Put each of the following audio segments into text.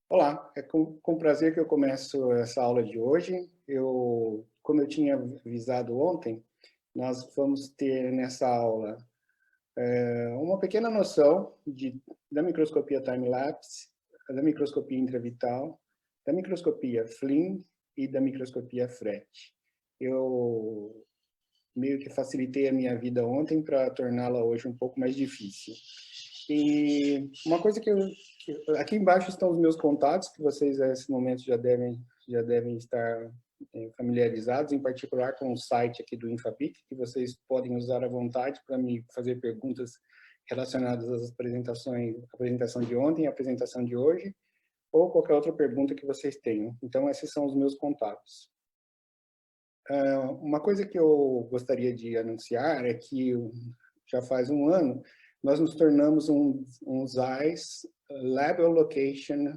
Olá, é com prazer que eu começo essa aula de hoje. Como eu tinha avisado ontem, nós vamos ter nessa aula uma pequena noção da microscopia time-lapse, da microscopia intravital, da microscopia Flynn e da microscopia FRET. Eu meio que facilitei a minha vida ontem para torná-la hoje um pouco mais difícil. E uma coisa aqui embaixo estão os meus contatos, que vocês nesse momento já devem estar familiarizados, em particular com o site aqui do Infabic, que vocês podem usar à vontade para me fazer perguntas relacionadas às apresentação de ontem e a apresentação de hoje, ou qualquer outra pergunta que vocês tenham. Então, esses são os meus contatos. Uma coisa que eu gostaria de anunciar é que já faz um ano nós nos tornamos um ZEISS Lab Allocation,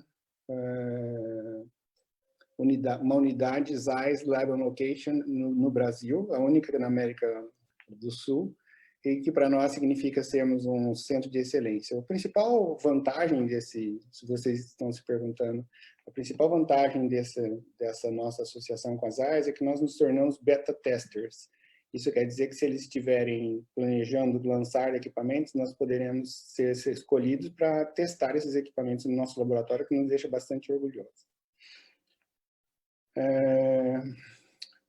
uma unidade ZEISS Lab Allocation no Brasil, a única na América do Sul, e que para nós significa sermos um centro de excelência. A principal vantagem se vocês estão se perguntando, a principal vantagem dessa nossa associação com a ZEISS é que nós nos tornamos beta testers. Isso quer dizer que se eles estiverem planejando lançar equipamentos, nós poderemos ser escolhidos para testar esses equipamentos no nosso laboratório, que nos deixa bastante orgulhosos.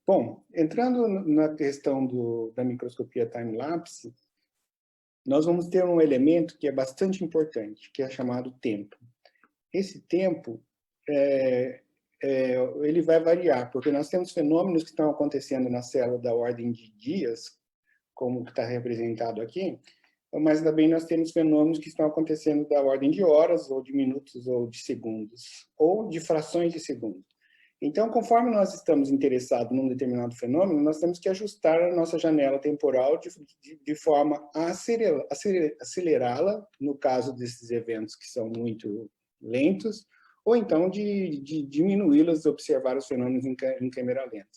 Bom, entrando na questão da microscopia time-lapse, nós vamos ter um elemento que é bastante importante, que é chamado tempo. Esse tempo, ele vai variar, porque nós temos fenômenos que estão acontecendo na célula da ordem de dias, como está representado aqui, mas também nós temos fenômenos que estão acontecendo da ordem de horas, ou de minutos, ou de segundos, ou de frações de segundo. Então, conforme nós estamos interessados num determinado fenômeno, nós temos que ajustar a nossa janela temporal de forma a acelerá-la, no caso desses eventos que são muito lentos, ou então de diminuí-los, observar os fenômenos em câmera lenta.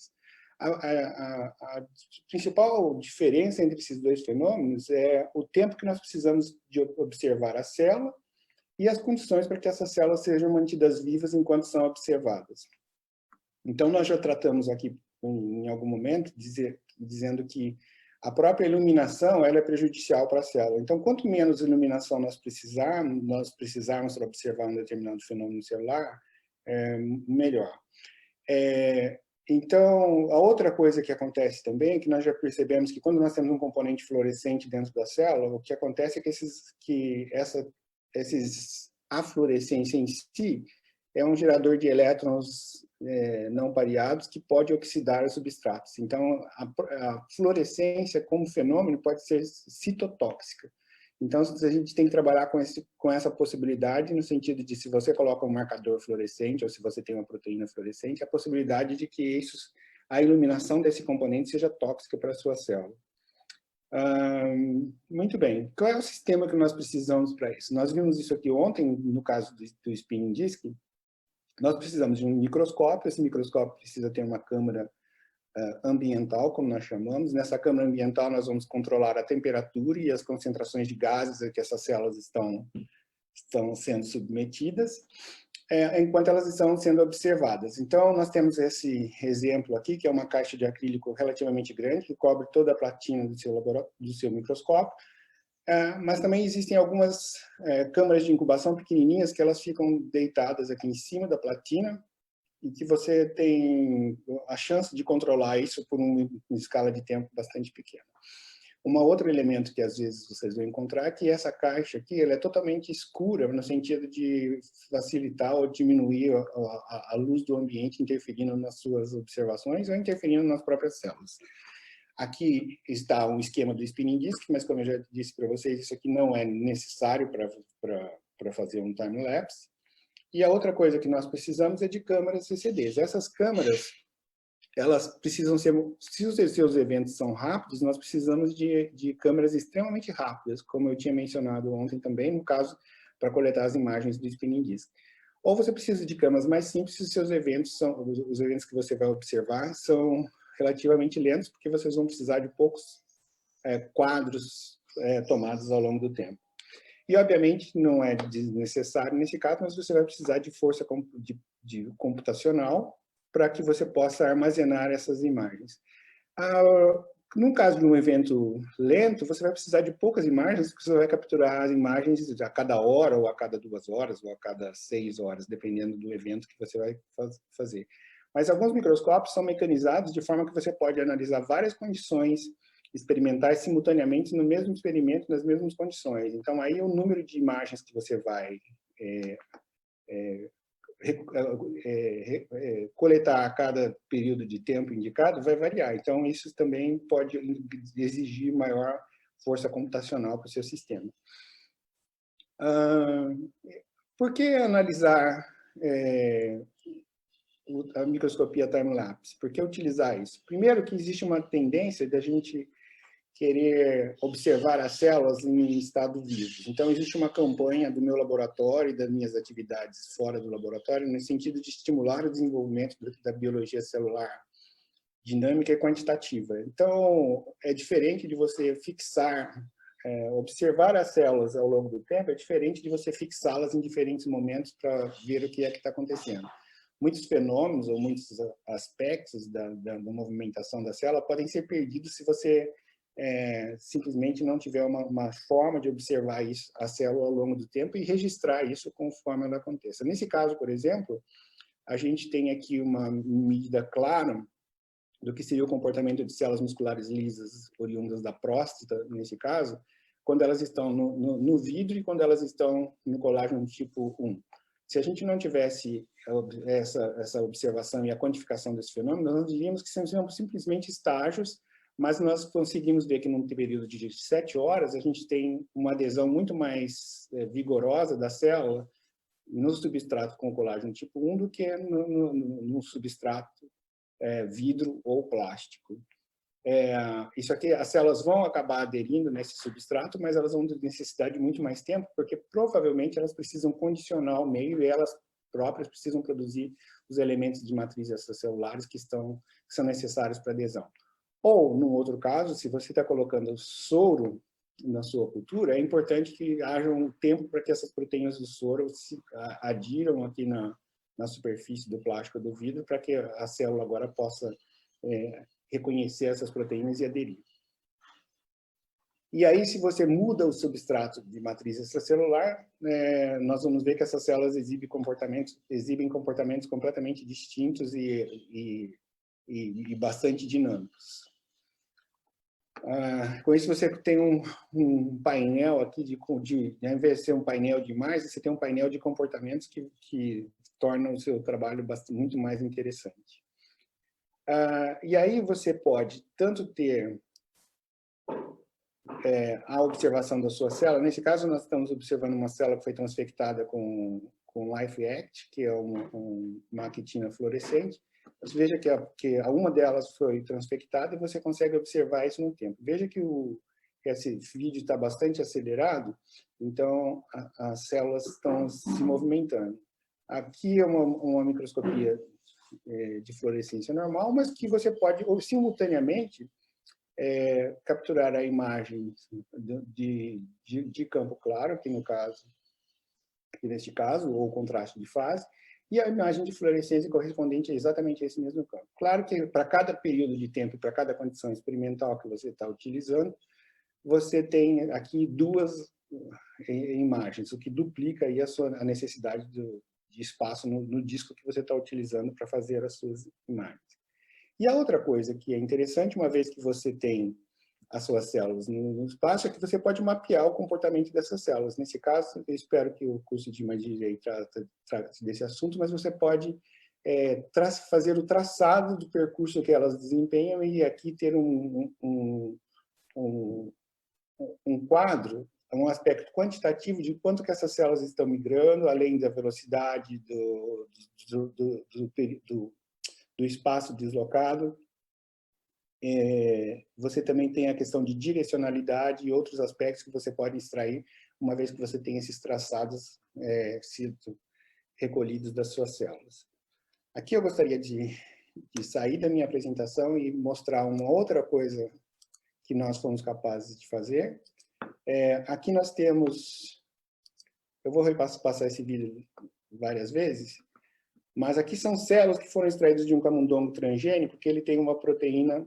A principal diferença entre esses dois fenômenos é o tempo que nós precisamos de observar a célula e as condições para que essas células sejam mantidas vivas enquanto são observadas. Então, nós já tratamos aqui, em algum momento, dizendo que a própria iluminação ela é prejudicial para a célula. Então, quanto menos iluminação nós precisarmos para observar um determinado fenômeno celular, melhor. Então, a outra coisa que acontece também é que nós já percebemos que quando nós temos um componente fluorescente dentro da célula, o que acontece é que a fluorescência em si é um gerador de elétrons não pareados que pode oxidar os substratos. Então, a fluorescência como fenômeno pode ser citotóxica. Então, a gente tem que trabalhar com essa possibilidade, no sentido de se você coloca um marcador fluorescente ou se você tem uma proteína fluorescente, a possibilidade de que a iluminação desse componente seja tóxica para a sua célula. Muito bem. Qual é o sistema que nós precisamos para isso? Nós vimos isso aqui ontem, no caso do spinning disk. Nós precisamos de um microscópio. Esse microscópio precisa ter uma câmara ambiental, como nós chamamos. Nessa câmara ambiental, nós vamos controlar a temperatura e as concentrações de gases a que essas células estão sendo submetidas, enquanto elas estão sendo observadas. Então, nós temos esse exemplo aqui, que é uma caixa de acrílico relativamente grande, que cobre toda a platina do seu microscópio, mas também existem algumas câmaras de incubação pequenininhas que elas ficam deitadas aqui em cima da platina e que você tem a chance de controlar isso por uma escala de tempo bastante pequena. Um outro elemento que às vezes vocês vão encontrar é que essa caixa aqui ela é totalmente escura, no sentido de facilitar ou diminuir a luz do ambiente interferindo nas suas observações ou interferindo nas próprias células. Aqui está um esquema do spinning disk, mas como eu já disse para vocês, isso aqui não é necessário para fazer um time-lapse. E a outra coisa que nós precisamos é de câmaras CCDs. Essas câmaras, elas precisam ser, se os seus eventos são rápidos, nós precisamos de câmeras extremamente rápidas, como eu tinha mencionado ontem também, no caso, para coletar as imagens do spinning disk. Ou você precisa de câmeras mais simples se os seus eventos os eventos que você vai observar são relativamente lentos, porque vocês vão precisar de poucos quadros tomados ao longo do tempo. E, obviamente, não é desnecessário nesse caso, mas você vai precisar de força de computacional para que você possa armazenar essas imagens. No caso de um evento lento, você vai precisar de poucas imagens, porque você vai capturar as imagens a cada hora, ou a cada 2 horas, ou a cada 6 horas, dependendo do evento que você vai fazer. Mas alguns microscópios são mecanizados de forma que você pode analisar várias condições experimentais simultaneamente no mesmo experimento, nas mesmas condições. Então, aí o número de imagens que você vai coletar a cada período de tempo indicado vai variar. Então, isso também pode exigir maior força computacional para o seu sistema. Por que analisar a microscopia time-lapse? Por que utilizar isso? Primeiro, que existe uma tendência da gente querer observar as células em estado vivo. Então, existe uma campanha do meu laboratório e das minhas atividades fora do laboratório, no sentido de estimular o desenvolvimento da biologia celular dinâmica e quantitativa. Então, é diferente de você fixar, observar as células ao longo do tempo, é diferente de você fixá-las em diferentes momentos para ver o que é que está acontecendo. Muitos fenômenos ou muitos aspectos da movimentação da célula podem ser perdidos se você simplesmente não tiver uma forma de observar isso, a célula ao longo do tempo e registrar isso conforme ela aconteça. Nesse caso, por exemplo, a gente tem aqui uma medida clara do que seria o comportamento de células musculares lisas oriundas da próstata, nesse caso, quando elas estão no vidro e quando elas estão no colágeno tipo 1. Se a gente não tivesse essa observação e a quantificação desse fenômeno, nós diríamos que são simplesmente estágios, mas nós conseguimos ver que num período de 7 horas, a gente tem uma adesão muito mais vigorosa da célula no substrato com colágeno tipo 1 do que no substrato vidro ou plástico. Isso aqui, as células vão acabar aderindo nesse substrato, mas elas vão ter necessidade de muito mais tempo, porque provavelmente elas precisam condicionar o meio e elas próprias precisam produzir os elementos de matriz extracelulares que são necessários para adesão. Ou, num outro caso, se você está colocando soro na sua cultura, é importante que haja um tempo para que essas proteínas do soro se adiram aqui na superfície do plástico do vidro, para que a célula agora possa reconhecer essas proteínas e aderir. E aí, se você muda o substrato de matriz extracelular, nós vamos ver que essas células exibem comportamentos completamente distintos e bastante dinâmicos. Com isso, você tem um painel aqui, ao invés de ser um painel de imagens, você tem um painel de comportamentos que torna o seu trabalho muito mais interessante. E aí você pode tanto ter a observação da sua célula. Nesse caso, nós estamos observando uma célula que foi transfectada com LifeAct, que é uma actina fluorescente. Você veja que uma delas foi transfectada e você consegue observar isso no tempo. Veja que esse vídeo está bastante acelerado, então as células estão se movimentando. Aqui é uma microscopia de fluorescência normal, mas que você pode, simultaneamente, capturar a imagem de campo claro, que neste caso, ou contraste de fase, e a imagem de fluorescência correspondente a exatamente esse mesmo campo. Claro que para cada período de tempo, para cada condição experimental que você está utilizando, você tem aqui 2 imagens, o que duplica aí a necessidade de espaço no disco que você está utilizando para fazer as suas imagens. E a outra coisa que é interessante, uma vez que você tem as suas células no espaço, é que você pode mapear o comportamento dessas células. Nesse caso, eu espero que o curso de imaginária trate desse assunto, mas você pode fazer o traçado do percurso que elas desempenham e aqui ter um quadro, um aspecto quantitativo de quanto que essas células estão migrando, além da velocidade do espaço deslocado. Você também tem a questão de direcionalidade e outros aspectos que você pode extrair, uma vez que você tem esses traçados sido recolhidos das suas células. Aqui eu gostaria de sair da minha apresentação e mostrar uma outra coisa que nós fomos capazes de fazer. Aqui nós temos eu vou passar esse vídeo várias vezes, mas aqui são células que foram extraídas de um camundongo transgênico, que ele tem uma proteína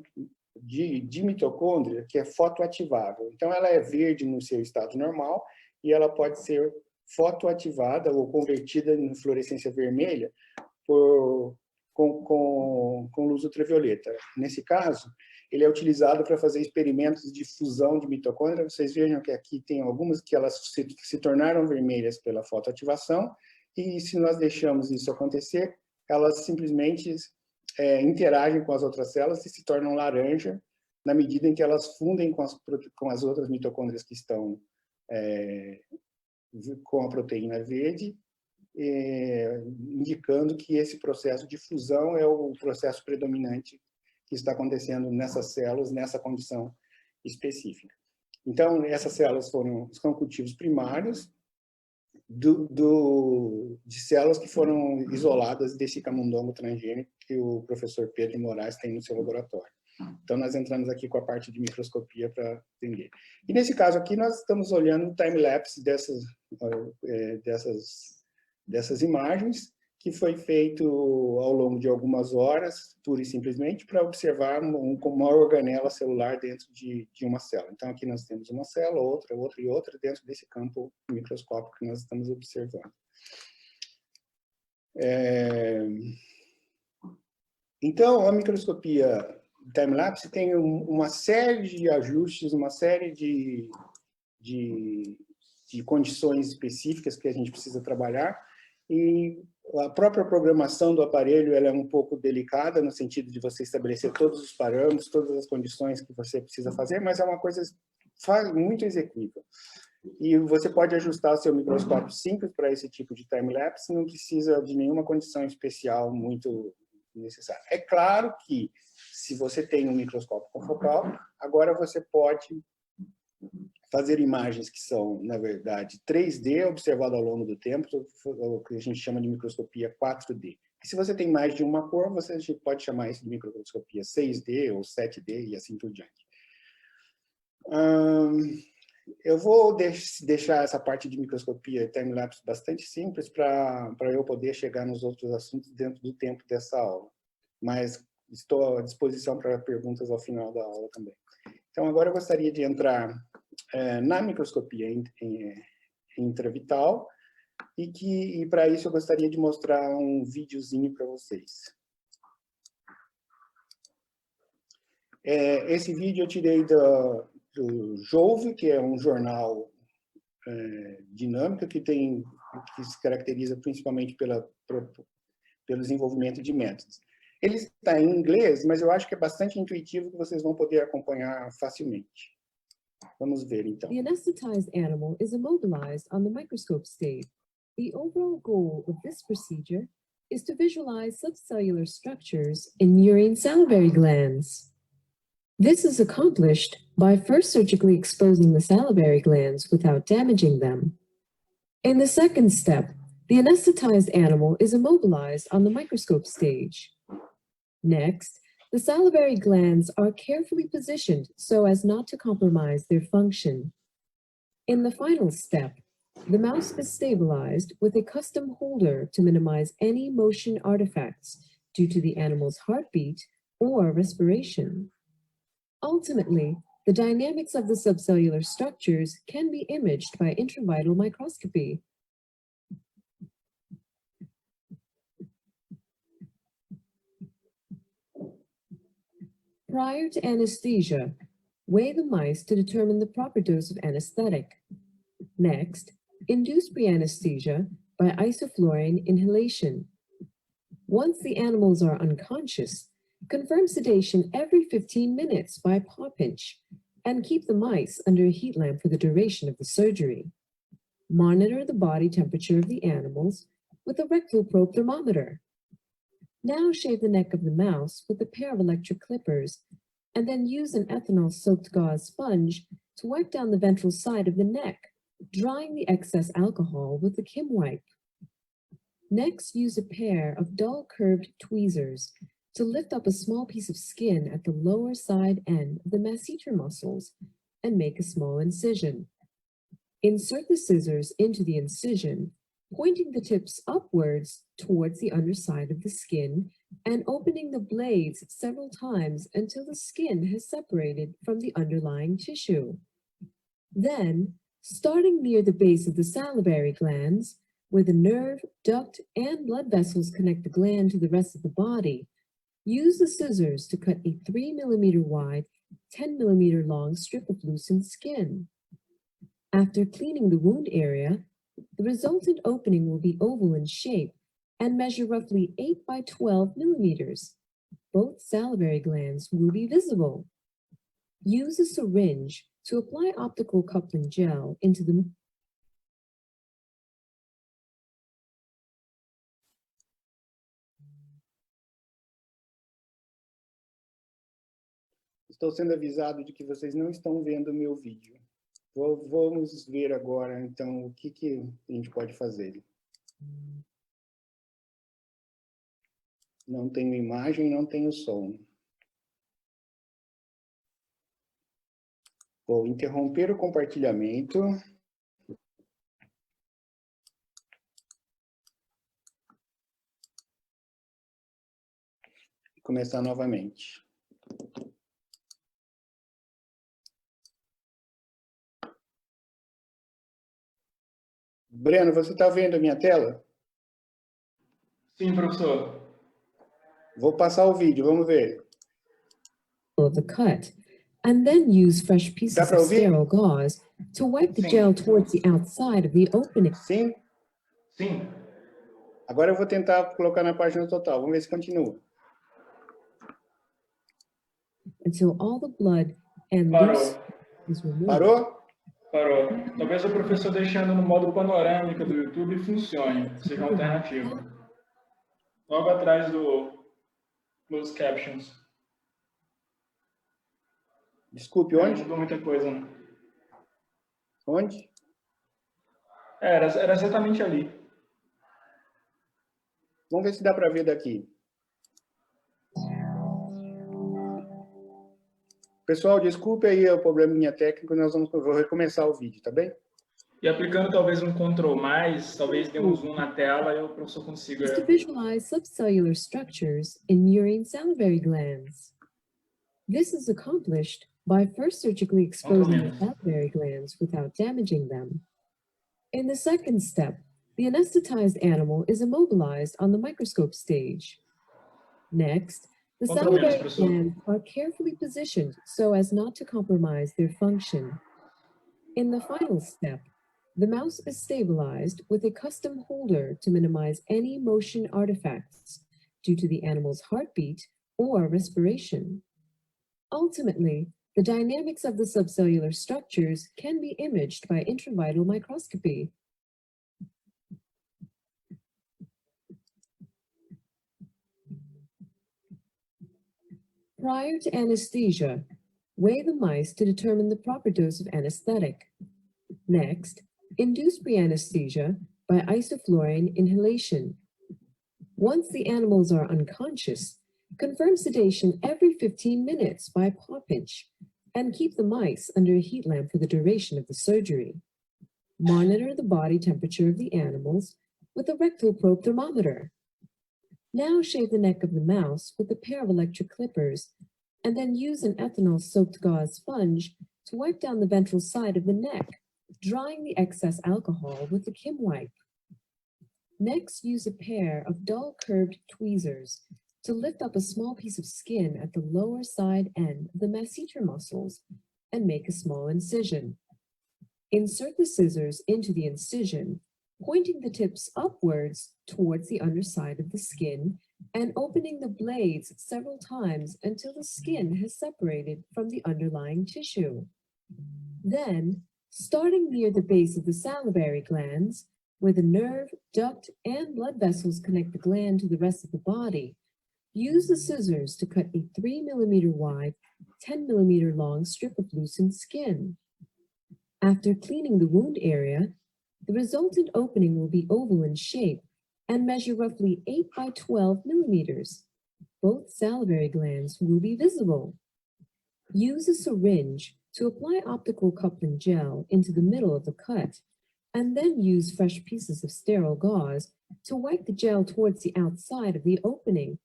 de mitocôndria que é fotoativável. Então, ela é verde no seu estado normal e ela pode ser fotoativada ou convertida em fluorescência vermelha com luz ultravioleta. Nesse caso, ele é utilizado para fazer experimentos de fusão de mitocôndria. Vocês vejam que aqui tem algumas que elas se tornaram vermelhas pela fotoativação, e se nós deixamos isso acontecer, elas simplesmente interagem com as outras células e se tornam laranja na medida em que elas fundem com as outras mitocôndrias que estão com a proteína verde, indicando que esse processo de fusão é o processo predominante que está acontecendo nessas células, nessa condição específica. Então, essas células são cultivos primários de células que foram isoladas desse camundongo transgênico que o professor Pedro Moraes tem no seu laboratório. Então, nós entramos aqui com a parte de microscopia para entender. E nesse caso aqui, nós estamos olhando o time-lapse dessas imagens, que foi feito ao longo de algumas horas, pura e simplesmente, para observar uma organela celular dentro de uma célula. Então, aqui nós temos uma célula, outra e outra, dentro desse campo microscópico que nós estamos observando. Então, a microscopia time-lapse tem uma série de ajustes, uma série de condições específicas que a gente precisa trabalhar, e a própria programação do aparelho ela é um pouco delicada, no sentido de você estabelecer todos os parâmetros, todas as condições que você precisa fazer, mas é uma coisa muito execuível. E você pode ajustar o seu microscópio simples para esse tipo de time-lapse, não precisa de nenhuma condição especial muito necessária. É claro que, se você tem um microscópio confocal, agora você pode fazer imagens que são, na verdade, 3D, observado ao longo do tempo, o que a gente chama de microscopia 4D. E se você tem mais de uma cor, você pode chamar isso de microscopia 6D ou 7D e assim por diante. Eu vou deixar essa parte de microscopia time-lapse bastante simples para eu poder chegar nos outros assuntos dentro do tempo dessa aula. Mas estou à disposição para perguntas ao final da aula também. Então, agora eu gostaria de entrar na microscopia intravital, e para isso eu gostaria de mostrar um videozinho para vocês. Esse vídeo eu tirei do Jove, que é um jornal dinâmico que se caracteriza principalmente pelo desenvolvimento de métodos. Ele está em inglês, mas eu acho que é bastante intuitivo, que vocês vão poder acompanhar facilmente. Vamos ver, então. The anesthetized animal is immobilized on the microscope stage. The overall goal of this procedure is to visualize subcellular structures in murine salivary glands. This is accomplished by first surgically exposing the salivary glands without damaging them. In the second step, the anesthetized animal is immobilized on the microscope stage. Next, the salivary glands are carefully positioned so as not to compromise their function. In the final step, the mouse is stabilized with a custom holder to minimize any motion artifacts due to the animal's heartbeat or respiration. Ultimately, the dynamics of the subcellular structures can be imaged by intravital microscopy. Prior to anesthesia, weigh the mice to determine the proper dose of anesthetic. Next, induce pre-anesthesia by isoflurane inhalation. Once the animals are unconscious, confirm sedation every 15 minutes by paw pinch, and keep the mice under a heat lamp for the duration of the surgery. Monitor the body temperature of the animals with a rectal probe thermometer. Now shave the neck of the mouse with a pair of electric clippers, and then use an ethanol-soaked gauze sponge to wipe down the ventral side of the neck, drying the excess alcohol with a Kim wipe. Next, use a pair of dull curved tweezers to lift up a small piece of skin at the lower side end of the masseter muscles and make a small incision. Insert the scissors into the incision, pointing the tips upwards towards the underside of the skin and opening the blades several times until the skin has separated from the underlying tissue. Then, starting near the base of the salivary glands, where the nerve, duct, and blood vessels connect the gland to the rest of the body, use the scissors to cut a 3 millimeter wide, 10 millimeter long strip of loosened skin. After cleaning the wound area, the resultant opening will be oval in shape and measure roughly 8 by 12 millimeters. Both salivary glands will be visible. Use a syringe to apply optical coupling gel into the Estou sendo avisado de que vocês não estão vendo o meu vídeo. Vamos ver agora, então, o que a gente pode fazer. Não tenho imagem, não tenho som. Vou interromper o compartilhamento. E começar novamente. Breno, você está vendo a minha tela? Sim, professor. Vou passar o vídeo, vamos ver. of the cut, and then use fresh pieces pra of ouvir? sterile gauze to wipe the Sim. gel towards the outside of the opening Sim? Sim. Agora eu vou tentar colocar na página total. Vamos ver se continua. until all the blood and Parou. loose is removed. Parou? Parou. Talvez o professor deixando no modo panorâmica do YouTube funcione. Seja uma alternativa. Logo atrás dos captions. Desculpe, Não onde? mudou muita coisa, né? Onde? Era exatamente ali. Vamos ver se dá para ver daqui. Pessoal, desculpe aí o probleminha técnico, vou recomeçar o vídeo, tá bem? E aplicando talvez um Ctrl+, talvez dê um zoom na tela e o professor consiga... Is to visualize subcellular structures in murine salivary glands. This is accomplished by first surgically exposing the salivary glands without damaging them. In the second step, the anesthetized animal is immobilized on the microscope stage. Next, the salivary glands are carefully positioned so as not to compromise their function. In the final step, the mouse is stabilized with a custom holder to minimize any motion artifacts due to the animal's heartbeat or respiration. Ultimately, the dynamics of the subcellular structures can be imaged by intravital microscopy. Prior to anesthesia, weigh the mice to determine the proper dose of anesthetic. Next, induce pre-anesthesia by isoflurane inhalation. Once the animals are unconscious, confirm sedation every 15 minutes by paw pinch and keep the mice under a heat lamp for the duration of the surgery. Monitor the body temperature of the animals with a rectal probe thermometer. Now shave the neck of the mouse with a pair of electric clippers and then use an ethanol-soaked gauze sponge to wipe down the ventral side of the neck, drying the excess alcohol with a Kim wipe. Next, use a pair of dull curved tweezers to lift up a small piece of skin at the lower side end of the masseter muscles and make a small incision. Insert the scissors into the incision, pointing the tips upwards towards the underside of the skin and opening the blades several times until the skin has separated from the underlying tissue. Then, starting near the base of the salivary glands, where the nerve, duct, and blood vessels connect the gland to the rest of the body, use the scissors to cut a 3 millimeter wide, 10 millimeter long strip of loosened skin. After cleaning the wound area, the resultant opening will be oval in shape and measure roughly 8 by 12 millimeters. Both salivary glands will be visible. Use a syringe to apply optical coupling gel into the middle of the cut, and then use fresh pieces of sterile gauze to wipe the gel towards the outside of the opening.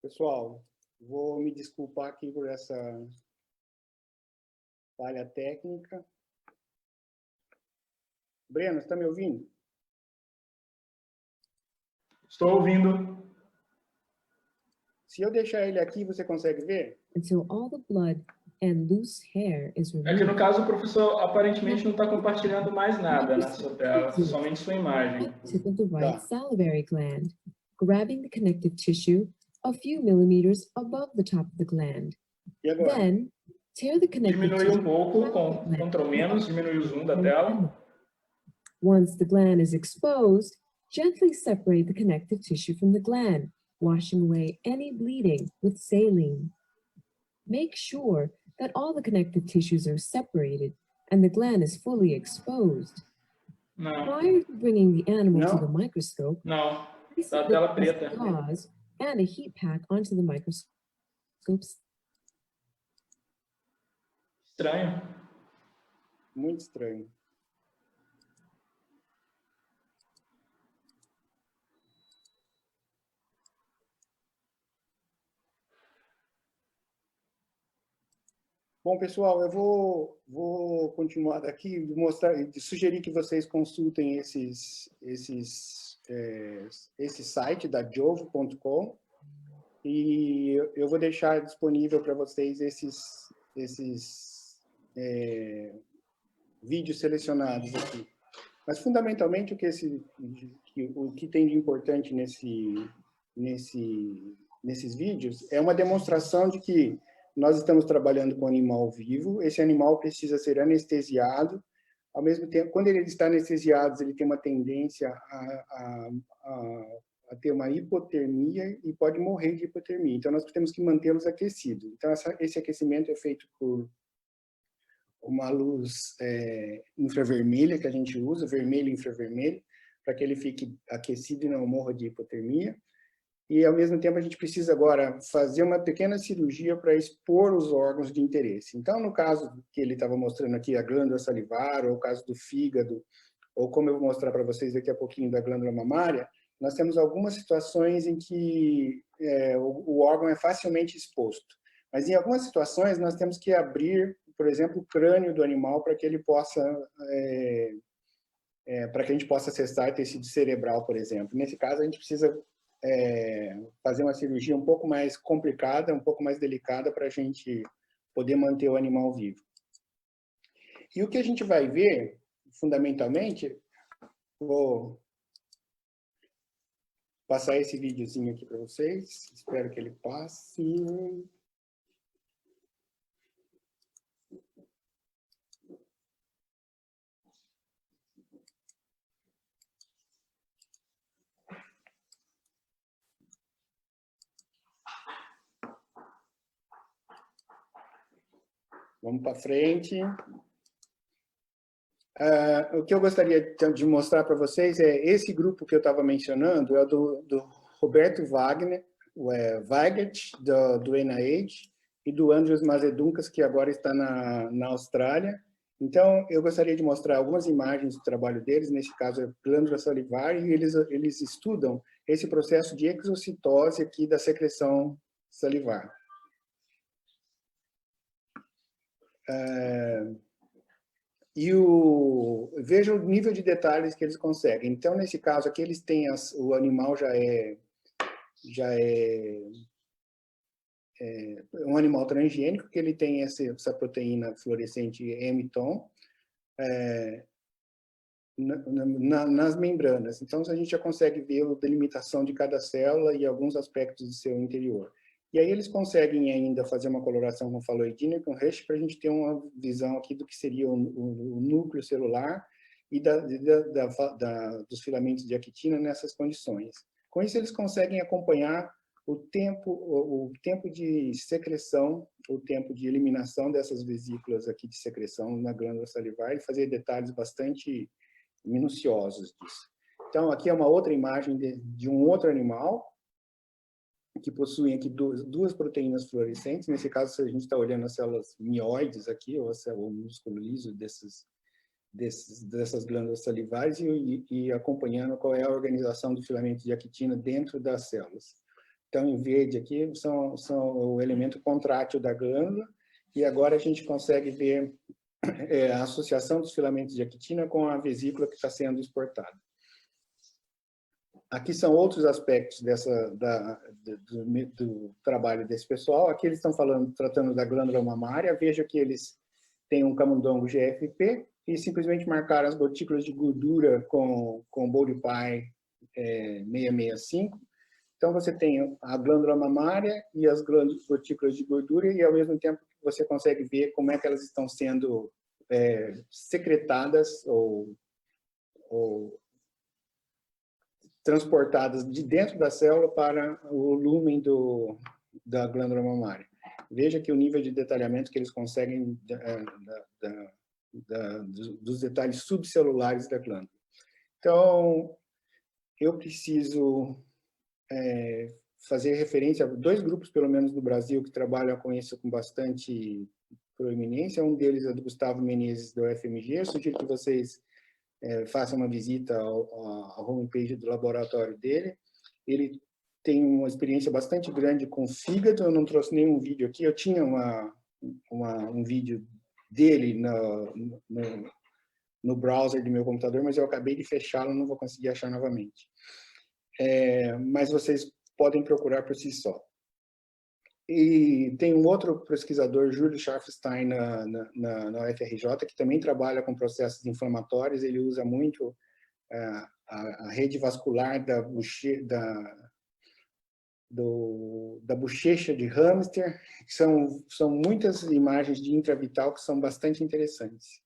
Pessoal, vou me desculpar aqui por essa falha técnica. Breno, está me ouvindo? Estou ouvindo. Se eu deixar ele aqui, você consegue ver? Until all the blood and loose hair is É que removed. no caso o professor aparentemente não está compartilhando mais nada na sua tela, somente sua imagem. Tip of the right Tá. salivary gland, grabbing the connective tissue a few millimeters above the top of the gland. E agora? Then, tear the connective Diminui tissue. um pouco com Ctrl menos, diminui o zoom da tela. Once the gland is exposed, gently separate the connective tissue from the gland, washing away any bleeding with saline. Make sure that all the connective tissues are separated and the gland is fully exposed. Não, Prior to bringing the animal to No. the microscope, não, place tá a the tela preta. gauze and a heat pack onto the microscope. Estranho. Muito estranho. Bom, pessoal, eu vou continuar daqui, sugerir que vocês consultem esse site da Jove.com e eu vou deixar disponível para vocês esses vídeos selecionados aqui. Mas, fundamentalmente, o que tem de importante nesses vídeos é uma demonstração de que nós estamos trabalhando com animal vivo, esse animal precisa ser anestesiado, ao mesmo tempo, quando ele está anestesiado, ele tem uma tendência a ter uma hipotermia e pode morrer de hipotermia. Então, nós temos que mantê-los aquecidos. Então, esse aquecimento é feito por uma luz infravermelha que a gente usa, vermelho e infravermelho, para que ele fique aquecido e não morra de hipotermia. E, ao mesmo tempo, a gente precisa agora fazer uma pequena cirurgia para expor os órgãos de interesse. Então, no caso que ele estava mostrando aqui, a glândula salivar, ou o caso do fígado, ou como eu vou mostrar para vocês daqui a pouquinho da glândula mamária, nós temos algumas situações em que o órgão é facilmente exposto. Mas, em algumas situações, nós temos que abrir, por exemplo, o crânio do animal para que ele possa... para que a gente possa acessar tecido cerebral, por exemplo. Nesse caso, a gente precisa fazer uma cirurgia um pouco mais complicada, um pouco mais delicada, para a gente poder manter o animal vivo. E o que a gente vai ver, fundamentalmente, vou passar esse videozinho aqui para vocês, espero que ele passe. Vamos para frente. O que eu gostaria de mostrar para vocês é esse grupo que eu estava mencionando, é do Roberto Weigert, do NIH, e do Andrews Mazeduncas, que agora está na Austrália. Então, eu gostaria de mostrar algumas imagens do trabalho deles, nesse caso é glândula salivar, e eles estudam esse processo de exocitose aqui da secreção salivar. Veja o nível de detalhes que eles conseguem. Então, nesse caso aqui, eles têm o animal já é um animal transgênico, que ele tem essa proteína fluorescente mTOR nas membranas. Então, a gente já consegue ver a delimitação de cada célula e alguns aspectos do seu interior. E aí eles conseguem ainda fazer uma coloração com faloidina e com Rush para a gente ter uma visão aqui do que seria o núcleo celular e dos filamentos de actina nessas condições. Com isso, eles conseguem acompanhar o tempo de secreção, o tempo de eliminação dessas vesículas aqui de secreção na glândula salivar e fazer detalhes bastante minuciosos disso. Então, aqui é uma outra imagem de um outro animal. que possuem aqui duas proteínas fluorescentes. Nesse caso, a gente está olhando as células mioides aqui, ou o músculo liso dessas glândulas salivares e acompanhando qual é a organização do filamento de actina dentro das células. Então, em verde aqui são o elemento contrátil da glândula, e agora a gente consegue ver a associação dos filamentos de actina com a vesícula que está sendo exportada. Aqui são outros aspectos do trabalho desse pessoal. Aqui eles estão tratando da glândula mamária. Veja que eles têm um camundongo GFP e simplesmente marcaram as gotículas de gordura com Bode-Pai 665. Então, você tem a glândula mamária e as gotículas de gordura, e ao mesmo tempo você consegue ver como é que elas estão sendo secretadas ou transportadas de dentro da célula para o lúmen da glândula mamária. Veja que o nível de detalhamento que eles conseguem dos detalhes subcelulares da glândula. Então, eu preciso fazer referência a dois grupos, pelo menos no Brasil, que trabalham com isso com bastante proeminência. Um deles é do Gustavo Menezes, do UFMG. Eu sugiro que vocês façam uma visita à homepage do laboratório dele. Ele tem uma experiência bastante grande com fígado. Eu não trouxe nenhum vídeo aqui. Eu tinha um vídeo dele no browser do meu computador, mas eu acabei de fechá-lo, não vou conseguir achar novamente. Mas vocês podem procurar por si só. E tem um outro pesquisador, Júlio Scharfstein, na UFRJ, que também trabalha com processos inflamatórios. Ele usa muito a rede vascular da bochecha de hamster. São muitas imagens de intravital que são bastante interessantes.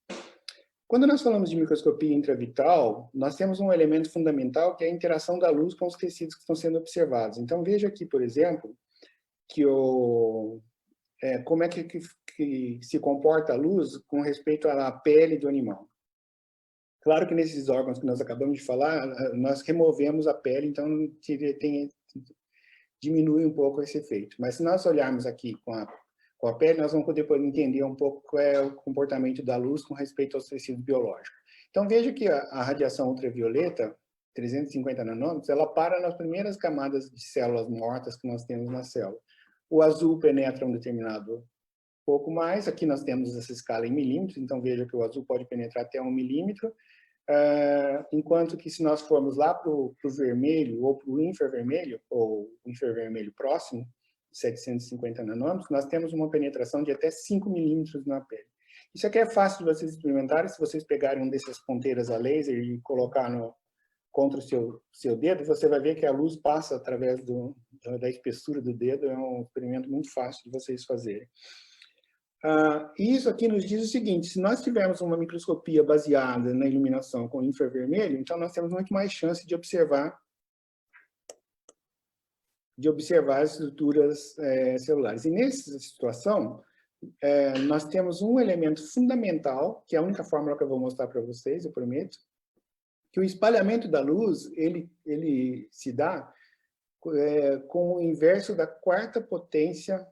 Quando nós falamos de microscopia intravital, nós temos um elemento fundamental, que é a interação da luz com os tecidos que estão sendo observados. Então, veja aqui, por exemplo, que como é que se comporta a luz com respeito à pele do animal. Claro que nesses órgãos que nós acabamos de falar, nós removemos a pele, então diminui um pouco esse efeito. Mas se nós olharmos aqui com a pele, nós vamos poder entender um pouco qual é o comportamento da luz com respeito aos tecidos biológicos. Então, veja que a radiação ultravioleta, 350 nanômetros, ela para nas primeiras camadas de células mortas que nós temos na célula. O azul penetra um determinado pouco mais. Aqui nós temos essa escala em milímetros, então veja que o azul pode penetrar até 1 milímetro, enquanto que se nós formos lá para o vermelho ou para o infravermelho, ou infravermelho próximo, 750 nanômetros, nós temos uma penetração de até 5 milímetros na pele. Isso aqui é fácil de vocês experimentarem. Se vocês pegarem dessas ponteiras a laser e colocar contra o seu dedo, você vai ver que a luz passa através da espessura do dedo. É um experimento muito fácil de vocês fazerem. Isso aqui nos diz o seguinte: se nós tivermos uma microscopia baseada na iluminação com infravermelho, então nós temos muito mais chance de observar as estruturas celulares. E nessa situação, nós temos um elemento fundamental, que é a única fórmula que eu vou mostrar para vocês, eu prometo, que o espalhamento da luz, ele se dá com o inverso da quarta potência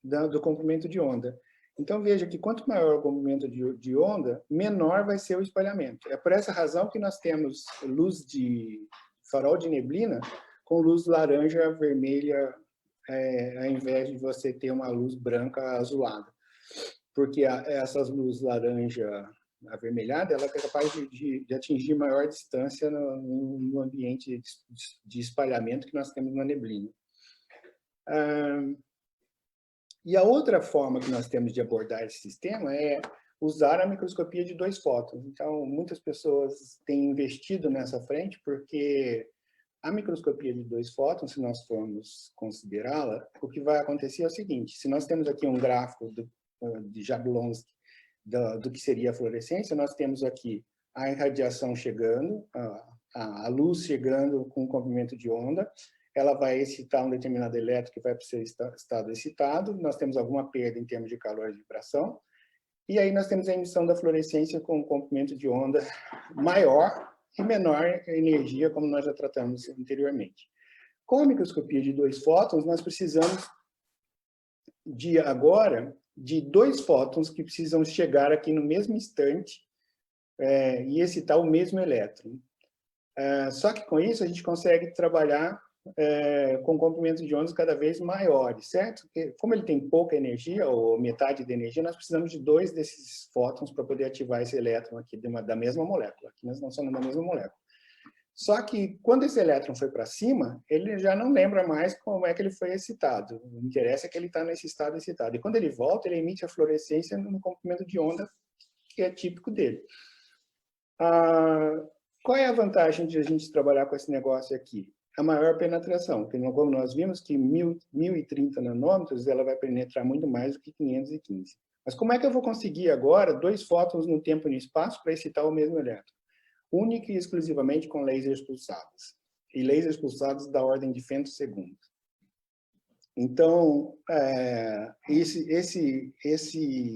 do comprimento de onda. Então, veja que quanto maior o comprimento de onda, menor vai ser o espalhamento. É por essa razão que nós temos luz de farol de neblina com luz laranja vermelha, ao invés de você ter uma luz branca azulada. Porque essas luzes laranja avermelhada, ela é capaz de atingir maior distância no ambiente de espalhamento que nós temos na neblina. E a outra forma que nós temos de abordar esse sistema é usar a microscopia de 2 fótons. Então, muitas pessoas têm investido nessa frente, porque a microscopia de 2 fótons, se nós formos considerá-la, o que vai acontecer é o seguinte: se nós temos aqui um gráfico de Jablonski do que seria a fluorescência, nós temos aqui a irradiação chegando, a luz chegando com o comprimento de onda, ela vai excitar um determinado elétron que vai para o seu estado excitado, nós temos alguma perda em termos de calor e vibração, e aí nós temos a emissão da fluorescência com um comprimento de onda maior e menor energia, como nós já tratamos anteriormente. Com a microscopia de 2 fótons, nós precisamos agora de 2 fótons que precisam chegar aqui no mesmo instante e excitar o mesmo elétron. Só que com isso a gente consegue trabalhar com comprimentos de ondas cada vez maiores, certo? Porque como ele tem pouca energia, ou metade da energia, nós precisamos de 2 desses fótons para poder ativar esse elétron aqui da mesma molécula. Aqui nós não somos da mesma molécula. Só que quando esse elétron foi para cima, ele já não lembra mais como é que ele foi excitado. O que interessa é que ele está nesse estado excitado. E quando ele volta, ele emite a fluorescência no comprimento de onda que é típico dele. Qual é a vantagem de a gente trabalhar com esse negócio aqui? A maior penetração, porque como nós vimos que 1030 nanômetros, ela vai penetrar muito mais do que 515. Mas como é que eu vou conseguir agora 2 fótons no tempo e no espaço para excitar o mesmo elétron? Única e exclusivamente com lasers pulsados. E lasers pulsados da ordem de femtosegundos. Então, esse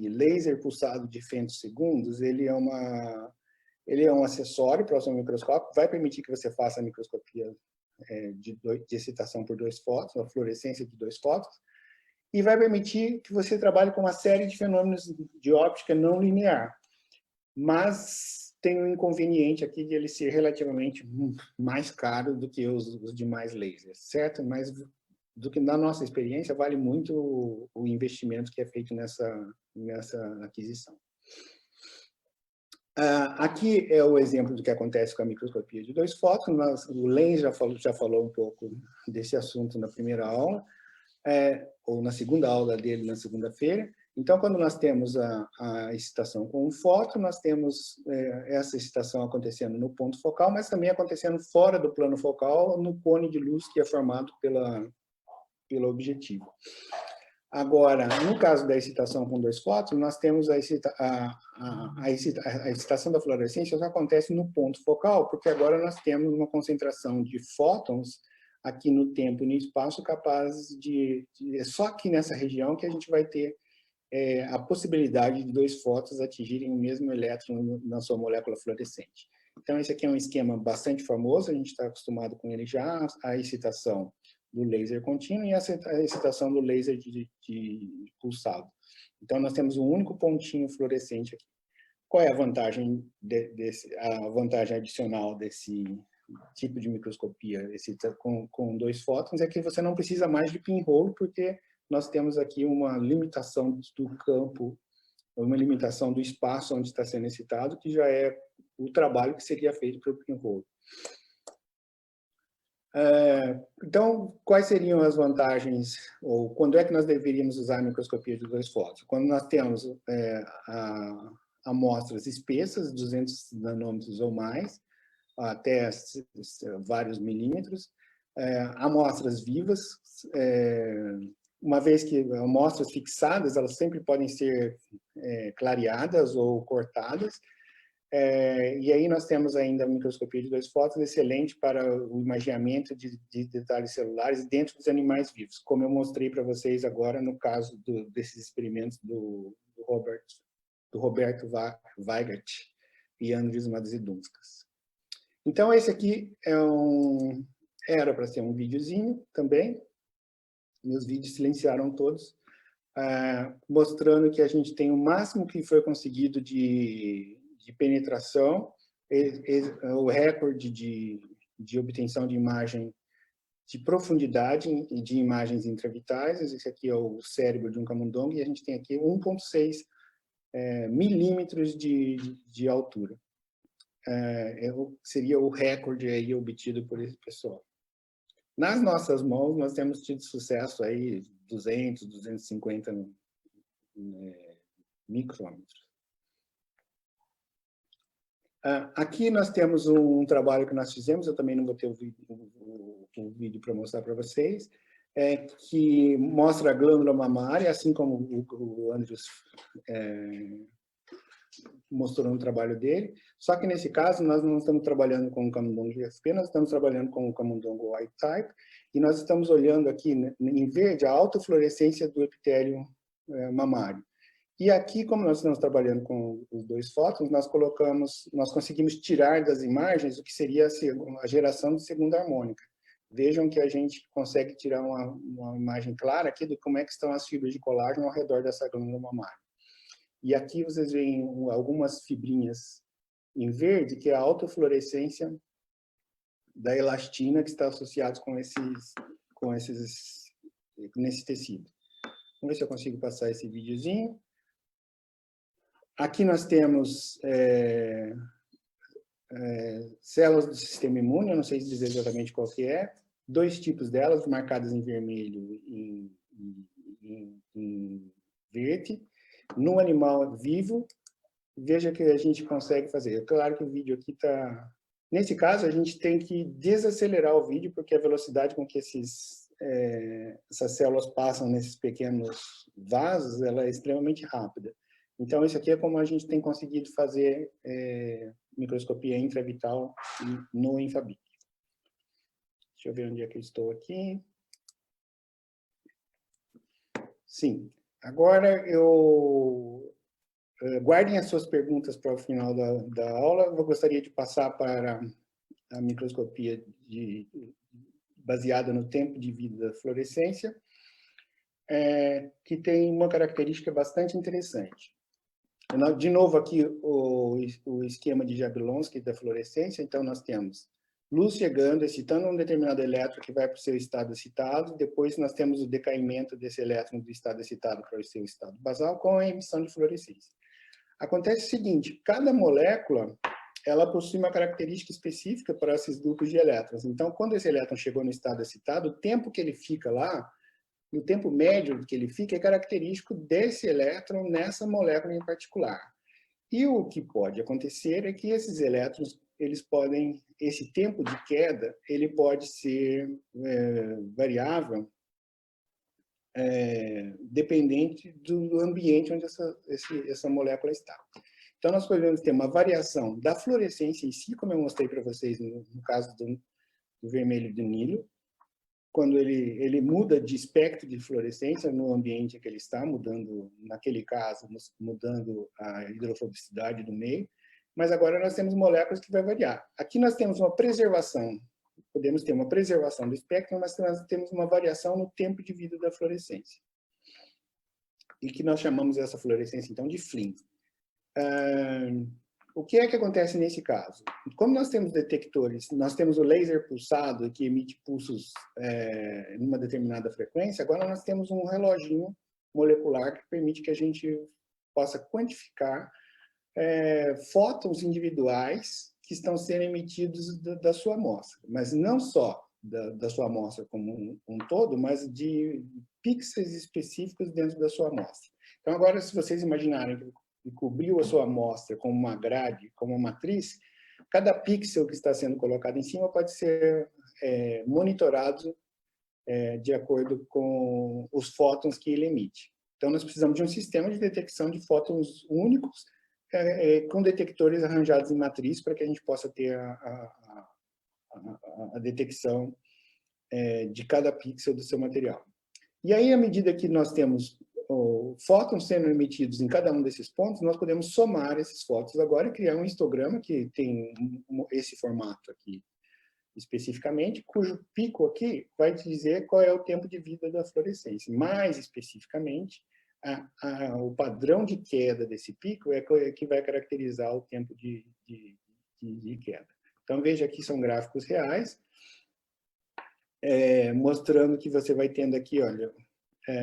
laser pulsado de femtosegundos, ele é um acessório para o seu microscópio, vai permitir que você faça a microscopia de excitação por 2 fótons, a fluorescência de 2 fótons, e vai permitir que você trabalhe com uma série de fenômenos de óptica não linear. Mas tem um inconveniente aqui de ele ser relativamente mais caro do que os demais lasers, certo? Mas do que na nossa experiência vale muito o investimento que é feito nessa aquisição. Aqui é o exemplo do que acontece com a microscopia de 2 fótons. O Lenz já falou um pouco desse assunto na primeira aula, ou na segunda aula dele, na segunda-feira. Então, quando nós temos a excitação com um fóton, nós temos essa excitação acontecendo no ponto focal, mas também acontecendo fora do plano focal, no cone de luz que é formado pelo objetivo. Agora, no caso da excitação com 2 fótons, nós temos a excitação da fluorescência que acontece no ponto focal, porque agora nós temos uma concentração de fótons aqui no tempo e no espaço capaz é só aqui nessa região que a gente vai ter a possibilidade de 2 fótons atingirem o mesmo elétron na sua molécula fluorescente. Então, esse aqui é um esquema bastante famoso, a gente está acostumado com ele já, a excitação do laser contínuo e a excitação do laser de pulsado. Então, nós temos um único pontinho fluorescente aqui. Qual é a vantagem, a vantagem adicional desse tipo de microscopia com 2 fótons? É que você não precisa mais de pinhole, porque nós temos aqui uma limitação do campo, uma limitação do espaço onde está sendo excitado, que já é o trabalho que seria feito pelo pinhole. Então, quais seriam as vantagens, ou quando é que nós deveríamos usar a microscopia de 2 fótons? Quando nós temos amostras espessas, 200 nanômetros ou mais, até vários milímetros, amostras vivas, uma vez que amostras fixadas, elas sempre podem ser clareadas ou cortadas, e aí nós temos ainda a microscopia de 2 fótons, excelente para o imaginamento de detalhes celulares dentro dos animais vivos, como eu mostrei para vocês agora no caso desses experimentos do Roberto Weigert e Andris Madzidunskas. Então, esse aqui era para ser um videozinho também. Meus vídeos silenciaram todos, mostrando que a gente tem o máximo que foi conseguido de penetração, o recorde de obtenção de imagem de profundidade e de imagens intravitais. Esse aqui é o cérebro de um camundongo, e a gente tem aqui 1,6 milímetros de altura. Seria o recorde aí obtido por esse pessoal. Nas nossas mãos, nós temos tido sucesso aí 200, 250 micrômetros. Aqui nós temos um trabalho que nós fizemos, eu também não botei o vídeo para mostrar para vocês, que mostra a glândula mamária, assim como o Andrews mostrou no trabalho dele, só que nesse caso nós não estamos trabalhando com o camundongo GFP, nós estamos trabalhando com o camundongo white type, e nós estamos olhando aqui em verde a autofluorescência do epitélio mamário. E aqui, como nós estamos trabalhando com os 2 fótons, nós conseguimos tirar das imagens o que seria a geração de segunda harmônica. Vejam que a gente consegue tirar uma imagem clara aqui de como é que estão as fibras de colágeno ao redor dessa glândula mamária. E aqui vocês veem algumas fibrinhas em verde, que é a autofluorescência da elastina que está associada nesse tecido. Vamos ver se eu consigo passar esse videozinho. Aqui nós temos células do sistema imune, eu não sei dizer exatamente qual que é, 2 tipos delas, marcadas em vermelho e em verde. No animal vivo, veja que a gente consegue fazer. É claro que o vídeo aqui está... Nesse caso, a gente tem que desacelerar o vídeo, porque a velocidade com que essas células passam nesses pequenos vasos, ela é extremamente rápida. Então, isso aqui é como a gente tem conseguido fazer microscopia intravital no Infabic. Deixa eu ver onde é que eu estou aqui. Sim. Agora, guardem as suas perguntas para o final da aula. Eu gostaria de passar para a microscopia baseada no tempo de vida da fluorescência, que tem uma característica bastante interessante. De novo aqui o esquema de Jablonski da fluorescência. Então nós temos luz chegando, excitando um determinado elétron que vai para o seu estado excitado, depois nós temos o decaimento desse elétron do estado excitado para o seu estado basal com a emissão de fluorescência. Acontece o seguinte, cada molécula ela possui uma característica específica para esses grupos de elétrons. Então, quando esse elétron chegou no estado excitado, o tempo que ele fica lá, o tempo médio que ele fica é característico desse elétron nessa molécula em particular. E o que pode acontecer é que esses elétrons, esse tempo de queda, ele pode ser variável, dependente do ambiente onde essa molécula está. Então, nós podemos ter uma variação da fluorescência em si, como eu mostrei para vocês no caso do vermelho do Nilo, quando ele muda de espectro de fluorescência no ambiente em que ele está, mudando, naquele caso, mudando a hidrofobicidade do meio, mas agora nós temos moléculas que vai variar. Aqui nós temos uma preservação, podemos ter uma preservação do espectro, mas nós temos uma variação no tempo de vida da fluorescência. E que nós chamamos essa fluorescência, então, de Flynn. O que é que acontece nesse caso? Como nós temos detectores, nós temos o laser pulsado que emite pulsos em uma determinada frequência, agora nós temos um reloginho molecular que permite que a gente possa quantificar fótons individuais que estão sendo emitidos da sua amostra, mas não só da sua amostra como um todo, mas de pixels específicos dentro da sua amostra. Então agora, se vocês imaginarem que cobriu a sua amostra como uma grade, como uma matriz, cada pixel que está sendo colocado em cima pode ser monitorado de acordo com os fótons que ele emite. Então, nós precisamos de um sistema de detecção de fótons únicos, com detectores arranjados em matriz, para que a gente possa ter a detecção de cada pixel do seu material. E aí, à medida que nós temos fótons sendo emitidos em cada um desses pontos, nós podemos somar esses fótons agora e criar um histograma que tem esse formato aqui especificamente, cujo pico aqui vai dizer qual é o tempo de vida da fluorescência. Mais especificamente, o padrão de queda desse pico é que vai caracterizar o tempo de queda. Então, veja aqui, são gráficos reais, mostrando que você vai tendo aqui, olha,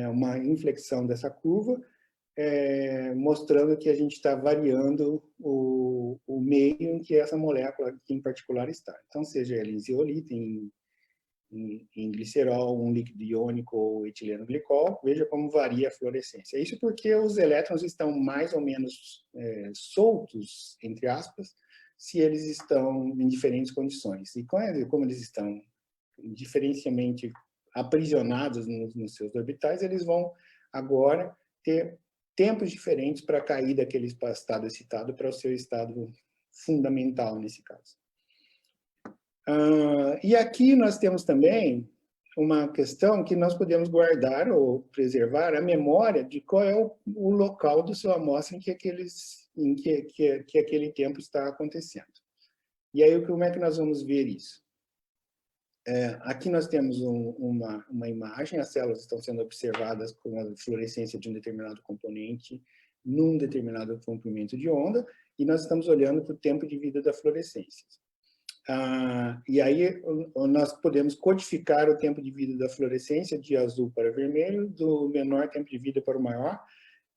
uma inflexão dessa curva, mostrando que a gente está variando o meio em que essa molécula em particular está. Então, seja ela em zeolita, em glicerol, um líquido iônico ou etileno glicol, veja como varia a fluorescência. Isso porque os elétrons estão mais ou menos soltos, entre aspas, se eles estão em diferentes condições. E como eles estão diferencialmente aprisionados nos seus orbitais, eles vão agora ter tempos diferentes para cair daquele estado excitado para o seu estado fundamental, nesse caso. E aqui nós temos também uma questão que nós podemos guardar ou preservar a memória de qual é o local da sua amostra em que aquele tempo está acontecendo. E aí, como é que nós vamos ver isso? Aqui nós temos uma imagem, as células estão sendo observadas com a fluorescência de um determinado componente num determinado comprimento de onda, e nós estamos olhando para o tempo de vida da fluorescência. E aí nós podemos codificar o tempo de vida da fluorescência de azul para vermelho, do menor tempo de vida para o maior,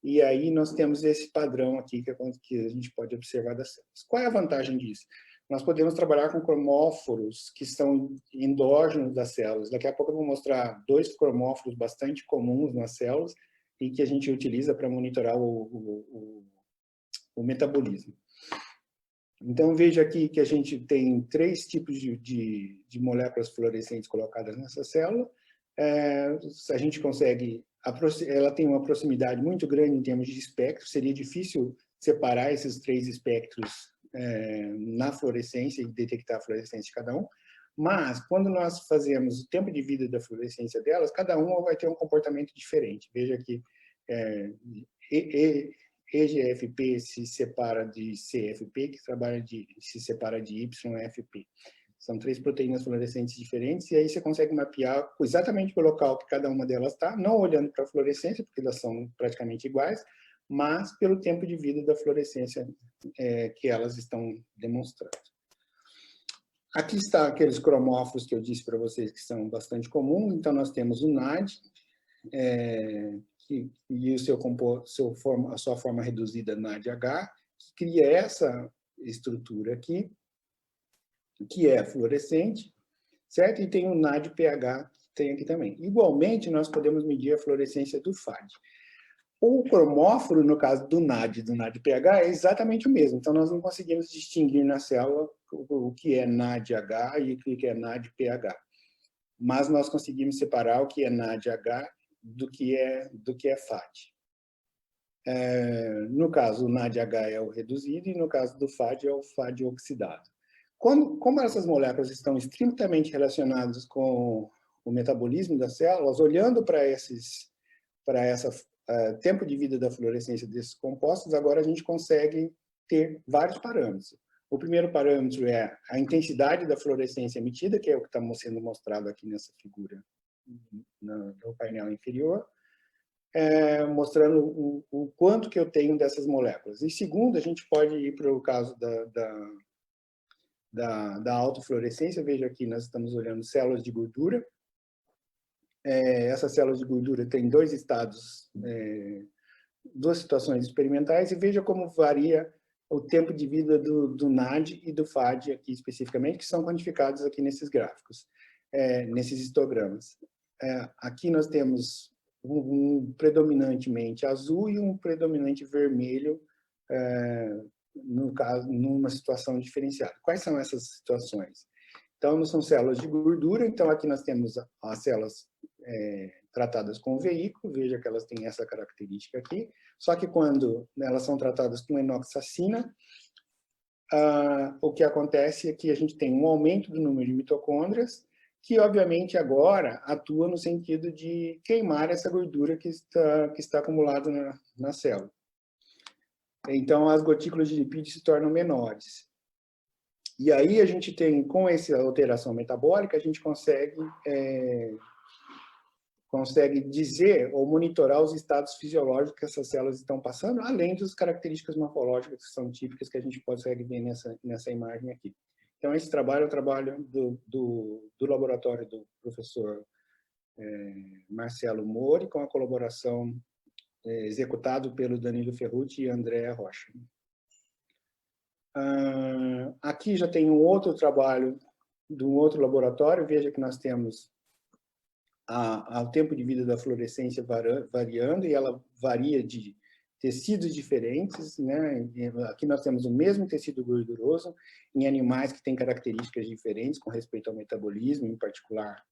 e aí nós temos esse padrão aqui que a gente pode observar das células. Qual é a vantagem disso? Nós podemos trabalhar com cromóforos que são endógenos das células. Daqui a pouco eu vou mostrar 2 cromóforos bastante comuns nas células e que a gente utiliza para monitorar o metabolismo. Então, veja aqui que a gente tem 3 tipos de moléculas fluorescentes colocadas nessa célula. A gente consegue... Ela tem uma proximidade muito grande em termos de espectro. Seria difícil separar esses 3 espectros na fluorescência e detectar a fluorescência de cada um. Mas, quando nós fazemos o tempo de vida da fluorescência delas, cada uma vai ter um comportamento diferente. Veja que EGFP se separa de CFP, que se separa de YFP. São 3 proteínas fluorescentes diferentes, e aí você consegue mapear exatamente o local que cada uma delas está, não olhando para a fluorescência, porque elas são praticamente iguais, mas pelo tempo de vida da fluorescência que elas estão demonstrando. Aqui está aqueles cromóforos que eu disse para vocês que são bastante comuns. Então, nós temos o NAD, e a sua forma reduzida NADH, que cria essa estrutura aqui, que é fluorescente, certo? E tem o NADPH, que tem aqui também. Igualmente, nós podemos medir a fluorescência do FAD. O cromóforo, no caso do NAD e do NADPH, é exatamente o mesmo. Então, nós não conseguimos distinguir na célula o que é NADH e o que é NADPH. Mas nós conseguimos separar o que é NADH do que é FAD. No caso, o NADH é o reduzido, e no caso do FAD é o FAD oxidado. Como essas moléculas estão estritamente relacionadas com o metabolismo das células, olhando para esse tempo de vida da fluorescência desses compostos, agora a gente consegue ter vários parâmetros. O primeiro parâmetro é a intensidade da fluorescência emitida, que é o que está sendo mostrado aqui nessa figura no painel inferior, mostrando o quanto que eu tenho dessas moléculas. E segundo, a gente pode ir para o caso da autofluorescência. Veja aqui, nós estamos olhando células de gordura. Essas células de gordura têm 2 estados, 2 situações experimentais, e veja como varia o tempo de vida do NAD e do FAD aqui especificamente, que são quantificados aqui nesses gráficos, nesses histogramas. Aqui nós temos um predominantemente azul e um predominante vermelho, no caso, numa situação diferenciada. Quais são essas situações? Então, não são células de gordura. Então, aqui nós temos as células tratadas com o veículo. Veja que elas têm essa característica aqui. Só que quando elas são tratadas com enoxacina, o que acontece é que a gente tem um aumento do número de mitocôndrias, que, obviamente, agora atua no sentido de queimar essa gordura que está acumulada na célula. Então, as gotículas de lipídio se tornam menores. E aí a gente tem, com essa alteração metabólica, a gente consegue dizer ou monitorar os estados fisiológicos que essas células estão passando, além das características morfológicas que são típicas, que a gente consegue ver nessa imagem aqui. Então, esse trabalho é o trabalho do laboratório do professor Marcelo Mori, com a colaboração executado pelo Danilo Ferrucci e André Rocha. Aqui já tem um outro trabalho de um outro laboratório. Veja que nós temos o tempo de vida da fluorescência variando, e ela varia de tecidos diferentes, né? Aqui nós temos o mesmo tecido gorduroso em animais que têm características diferentes com respeito ao metabolismo, em particular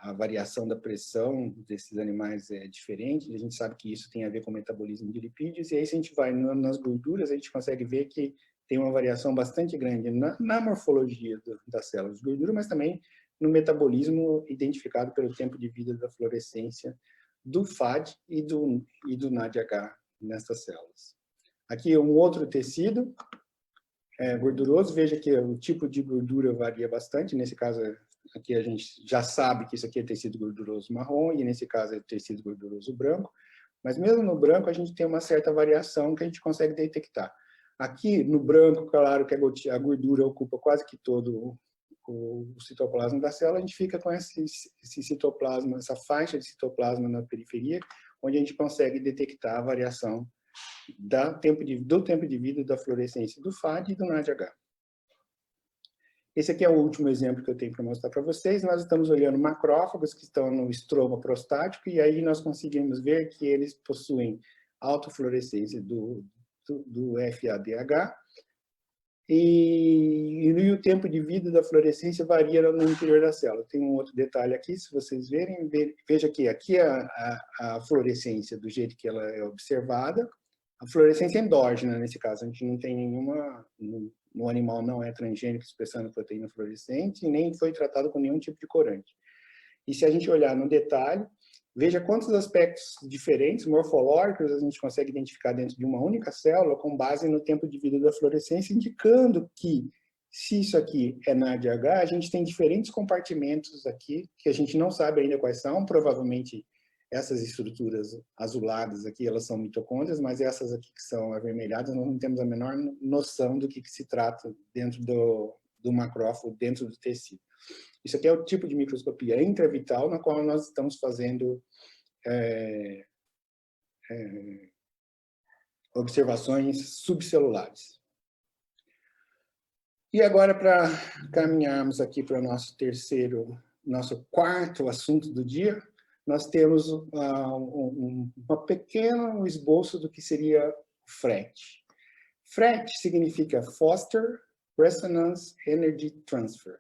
a variação da pressão desses animais é diferente. A gente sabe que isso tem a ver com o metabolismo de lipídios, e aí se a gente vai nas gorduras, a gente consegue ver que tem uma variação bastante grande na morfologia das células de gordura, mas também no metabolismo identificado pelo tempo de vida da fluorescência do FAD e do NADH nessas células. Aqui um outro tecido gorduroso. Veja que o tipo de gordura varia bastante. Nesse caso, Aqui a gente já sabe que isso aqui é tecido gorduroso marrom, e nesse caso é tecido gorduroso branco. Mas mesmo no branco, a gente tem uma certa variação que a gente consegue detectar. Aqui, no branco, claro que a gordura ocupa quase que todo o citoplasma da célula, a gente fica com esse citoplasma, essa faixa de citoplasma na periferia, onde a gente consegue detectar a variação do tempo de vida da fluorescência do FAD e do NADH. Esse aqui é o último exemplo que eu tenho para mostrar para vocês. Nós estamos olhando macrófagos que estão no estroma prostático, e aí nós conseguimos ver que eles possuem autofluorescência do FADH, e o tempo de vida da fluorescência varia no interior da célula. Tem um outro detalhe aqui, se vocês verem, veja que aqui é a fluorescência do jeito que ela é observada, a fluorescência endógena, nesse caso, a gente não tem nenhuma, no animal não é transgênico expressando proteína fluorescente, e nem foi tratado com nenhum tipo de corante. E se a gente olhar no detalhe, veja quantos aspectos diferentes, morfológicos, a gente consegue identificar dentro de uma única célula com base no tempo de vida da fluorescência, indicando que, se isso aqui é NADH, a gente tem diferentes compartimentos aqui, que a gente não sabe ainda quais são, provavelmente essas estruturas azuladas aqui, elas são mitocôndrias, mas essas aqui que são avermelhadas, nós não temos a menor noção do que se trata dentro do macrófago, dentro do tecido. Isso aqui é o tipo de microscopia intravital na qual nós estamos fazendo observações subcelulares. E agora, para caminharmos aqui para o nosso quarto assunto do dia, nós temos uma pequeno esboço do que seria FRET. FRET significa Foster Resonance Energy Transfer.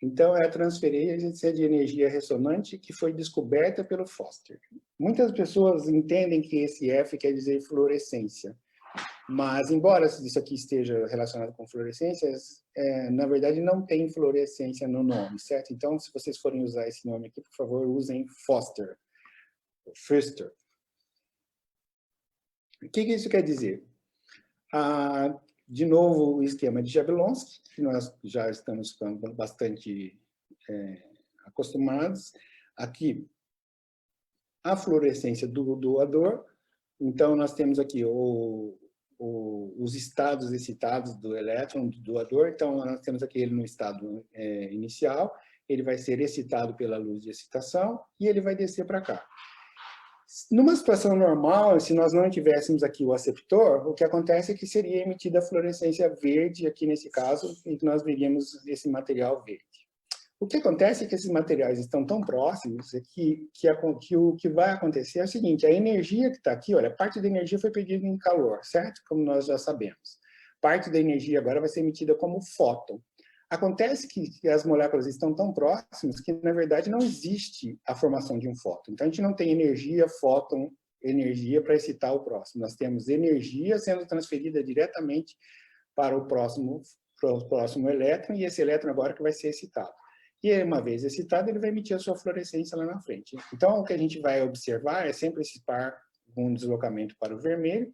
Então, é a transferência de energia ressonante que foi descoberta pelo Foster. Muitas pessoas entendem que esse F quer dizer fluorescência, mas, embora isso aqui esteja relacionado com fluorescências, na verdade não tem fluorescência no nome, certo? Então, se vocês forem usar esse nome aqui, por favor, usem Foster. Foster. O que isso quer dizer? De novo, o esquema de Jablonski, que nós já estamos ficando bastante acostumados. Aqui, a fluorescência do doador. Então, nós temos aqui os estados excitados do elétron, do doador. Então, nós temos aqui ele no estado inicial, ele vai ser excitado pela luz de excitação e ele vai descer para cá. Numa situação normal, se nós não tivéssemos aqui o aceptor, o que acontece é que seria emitida a fluorescência verde, aqui nesse caso, e nós veríamos esse material verde. O que acontece é que esses materiais estão tão próximos que o que vai acontecer é o seguinte: a energia que está aqui, olha, parte da energia foi perdida em calor, certo? Como nós já sabemos. Parte da energia agora vai ser emitida como fóton. Acontece que as moléculas estão tão próximas que, na verdade, não existe a formação de um fóton. Então, a gente não tem energia, fóton, energia para excitar o próximo. Nós temos energia sendo transferida diretamente para o próximo elétron, e esse elétron agora que vai ser excitado. E uma vez excitado, ele vai emitir a sua fluorescência lá na frente. Então, o que a gente vai observar é sempre esse par com um deslocamento para o vermelho,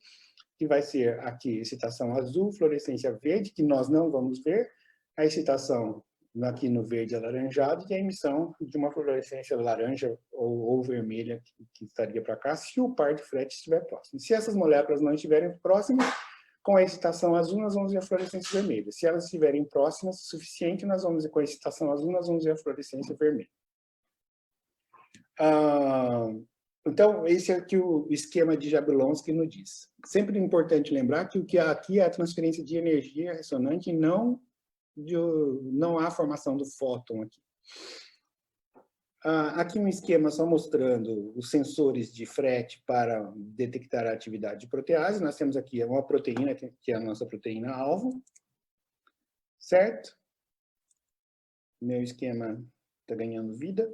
que vai ser aqui excitação azul, fluorescência verde, que nós não vamos ver, a excitação aqui no verde alaranjado e a emissão de uma fluorescência laranja ou vermelha que estaria para cá, se o par de FRET estiver próximo. Se essas moléculas não estiverem próximas, com a excitação azul, nós vamos ver a fluorescência vermelha. Se elas estiverem próximas o suficiente, nós vamos ver com a excitação azul, nós vamos ver a fluorescência vermelha. Então, esse é o que o esquema de Jablonski nos diz. Sempre importante lembrar que o que há aqui é a transferência de energia ressonante e não há formação do fóton aqui. Aqui um esquema só mostrando os sensores de FRET para detectar a atividade de protease. Nós temos aqui uma proteína, que é a nossa proteína-alvo, certo? Meu esquema está ganhando vida.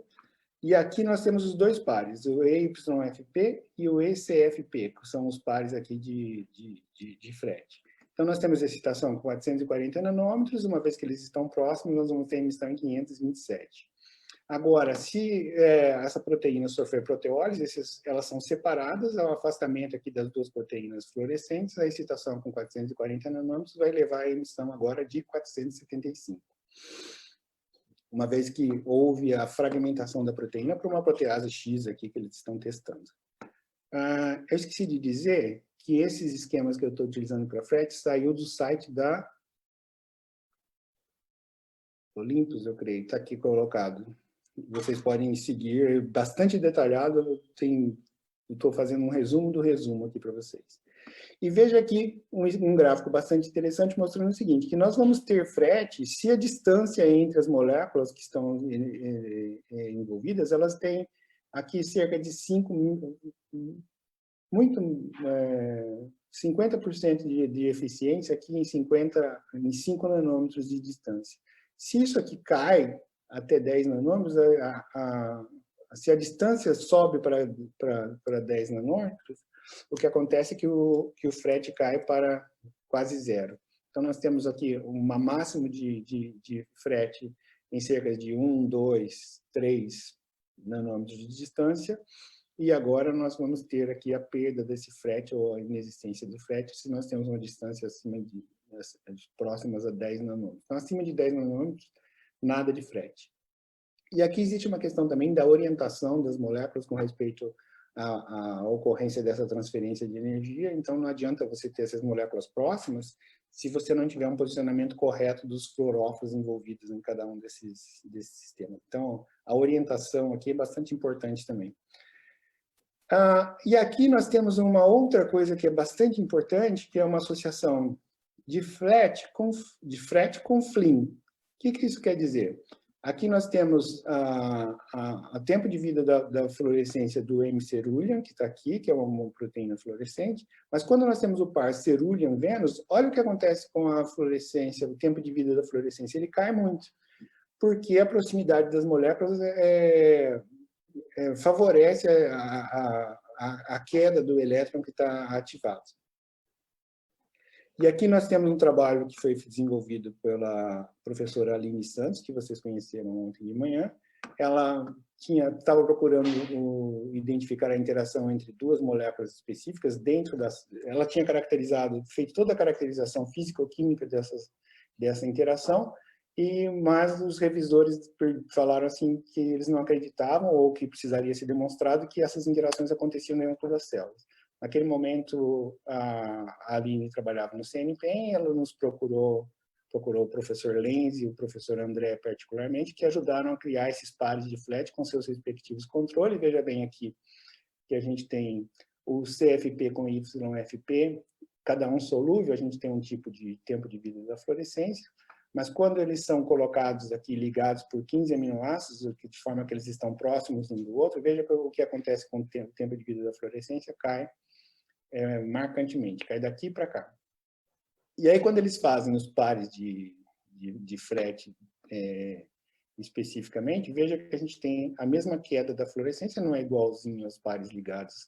E aqui nós temos os dois pares, o EYFP e o ECFP, que são os pares aqui de FRET. Então, nós temos excitação com 440 nanômetros, uma vez que eles estão próximos, nós vamos ter emissão em 527. Agora, se essa proteína sofrer proteólise, elas são separadas, ao afastamento aqui das duas proteínas fluorescentes, a excitação com 440 nanômetros vai levar a emissão agora de 475. uma vez que houve a fragmentação da proteína para uma protease X aqui que eles estão testando. Eu esqueci de dizer que esses esquemas que eu estou utilizando para FRET saiu do site da Olympus, eu creio, está aqui colocado. Vocês podem me seguir, bastante detalhado, estou fazendo um resumo do resumo aqui para vocês. E veja aqui um gráfico bastante interessante mostrando o seguinte, que nós vamos ter FRET se a distância entre as moléculas que estão envolvidas, elas têm aqui cerca de 50% de eficiência aqui em 5 nanômetros de distância. Se isso aqui cai até 10 nanômetros, se a distância sobe para 10 nanômetros, o que acontece é que o FRET cai para quase zero. Então, nós temos aqui uma máxima de FRET em cerca de 1, 2, 3 nanômetros de distância, e agora nós vamos ter aqui a perda desse FRET, ou a inexistência do FRET, se nós temos uma distância acima próximas a 10 nanômetros. Então, acima de 10 nanômetros, nada de FRET. E aqui existe uma questão também da orientação das moléculas com respeito à ocorrência dessa transferência de energia. Então, não adianta você ter essas moléculas próximas se você não tiver um posicionamento correto dos fluorófilos envolvidos em cada um desses sistemas. Então, a orientação aqui é bastante importante também. E aqui nós temos uma outra coisa que é bastante importante, que é uma associação de FRET com FLIM. O que isso quer dizer? Aqui nós temos o tempo de vida da fluorescência do M. ceruleum, que está aqui, que é uma proteína fluorescente, mas quando nós temos o par ceruleum-Vênus, olha o que acontece com a fluorescência, o tempo de vida da fluorescência, ele cai muito, porque a proximidade das moléculas favorece a queda do elétron que está ativado. E aqui nós temos um trabalho que foi desenvolvido pela professora Aline Santos, que vocês conheceram ontem de manhã. Ela estava procurando identificar a interação entre duas moléculas específicas dentro das... Ela tinha feito toda a caracterização físico-química dessa interação, mas os revisores falaram assim que eles não acreditavam ou que precisaria ser demonstrado que essas interações aconteciam dentro das células. Naquele momento, a Aline trabalhava no CNPq, ela nos procurou o professor Lenz e o professor André particularmente, que ajudaram a criar esses pares de FLET com seus respectivos controles. Veja bem aqui que a gente tem o CFP com YFP, cada um solúvel, a gente tem um tipo de tempo de vida da fluorescência, mas quando eles são colocados aqui, ligados por 15 aminoácidos, de forma que eles estão próximos um do outro, veja o que acontece com o tempo de vida da fluorescência, cai marcantemente, cai daqui para cá. E aí, quando eles fazem os pares de FRET especificamente, veja que a gente tem a mesma queda da fluorescência, não é igualzinho aos pares ligados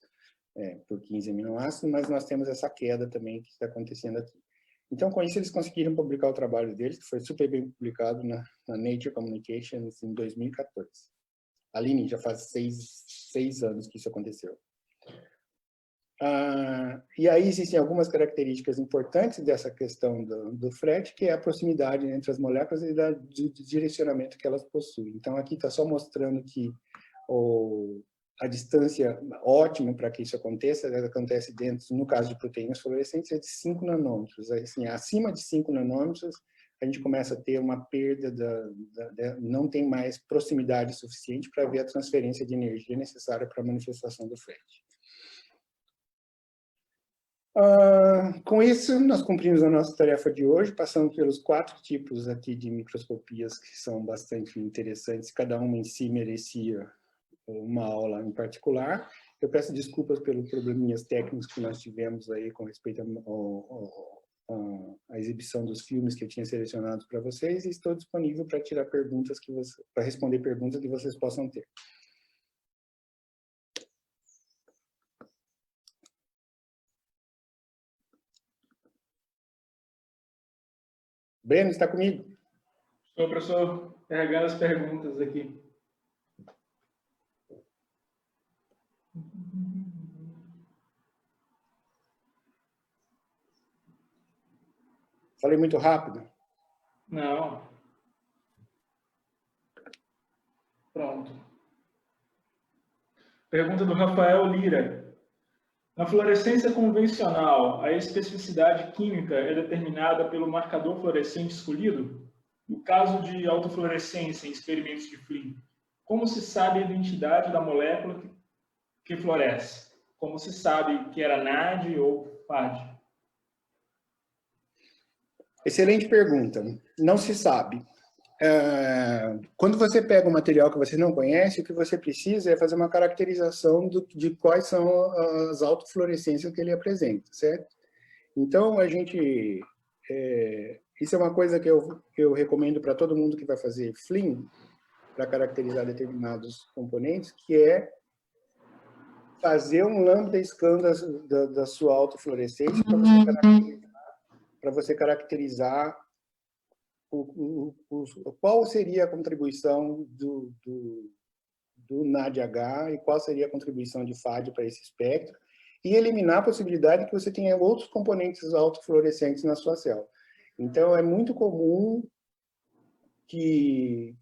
por 15 aminoácidos, mas nós temos essa queda também que está acontecendo aqui. Então, com isso, eles conseguiram publicar o trabalho deles, que foi super bem publicado na Nature Communications em 2014. Aline, já faz seis anos que isso aconteceu. E aí existem algumas características importantes dessa questão do FRET, que é a proximidade entre as moléculas e do direcionamento que elas possuem. Então, aqui está só mostrando que a distância ótima para que isso aconteça, ela acontece dentro, no caso de proteínas fluorescentes, é de 5 nanômetros. Assim, acima de 5 nanômetros, a gente começa a ter uma perda, não tem mais proximidade suficiente para ver a transferência de energia necessária para a manifestação do FRET. Com isso, nós cumprimos a nossa tarefa de hoje, passando pelos 4 tipos aqui de microscopias que são bastante interessantes, cada uma em si merecia uma aula em particular. Eu peço desculpas pelos probleminhas técnicos que nós tivemos aí com respeito à exibição dos filmes que eu tinha selecionado para vocês, e estou disponível para tirar perguntas para responder perguntas que vocês possam ter. Breno, está comigo? Estou, professor, carregando as perguntas aqui. Falei muito rápido? Não. Pronto. Pergunta do Rafael Lira. Na fluorescência convencional, a especificidade química é determinada pelo marcador fluorescente escolhido? No caso de autofluorescência em experimentos de Flynn, como se sabe a identidade da molécula que floresce? Como se sabe que era NAD ou FAD? Excelente pergunta. Não se sabe. Quando você pega um material que você não conhece, o que você precisa é fazer uma caracterização de quais são as autofluorescências que ele apresenta, certo? Então, isso é uma coisa que eu recomendo para todo mundo que vai fazer Flynn, para caracterizar determinados componentes, que é fazer um lambda scan da sua autofluorescência para você caracterizar qual seria a contribuição do NADH e qual seria a contribuição de FAD para esse espectro, e eliminar a possibilidade que você tenha outros componentes autofluorescentes na sua célula. Então, é muito comum que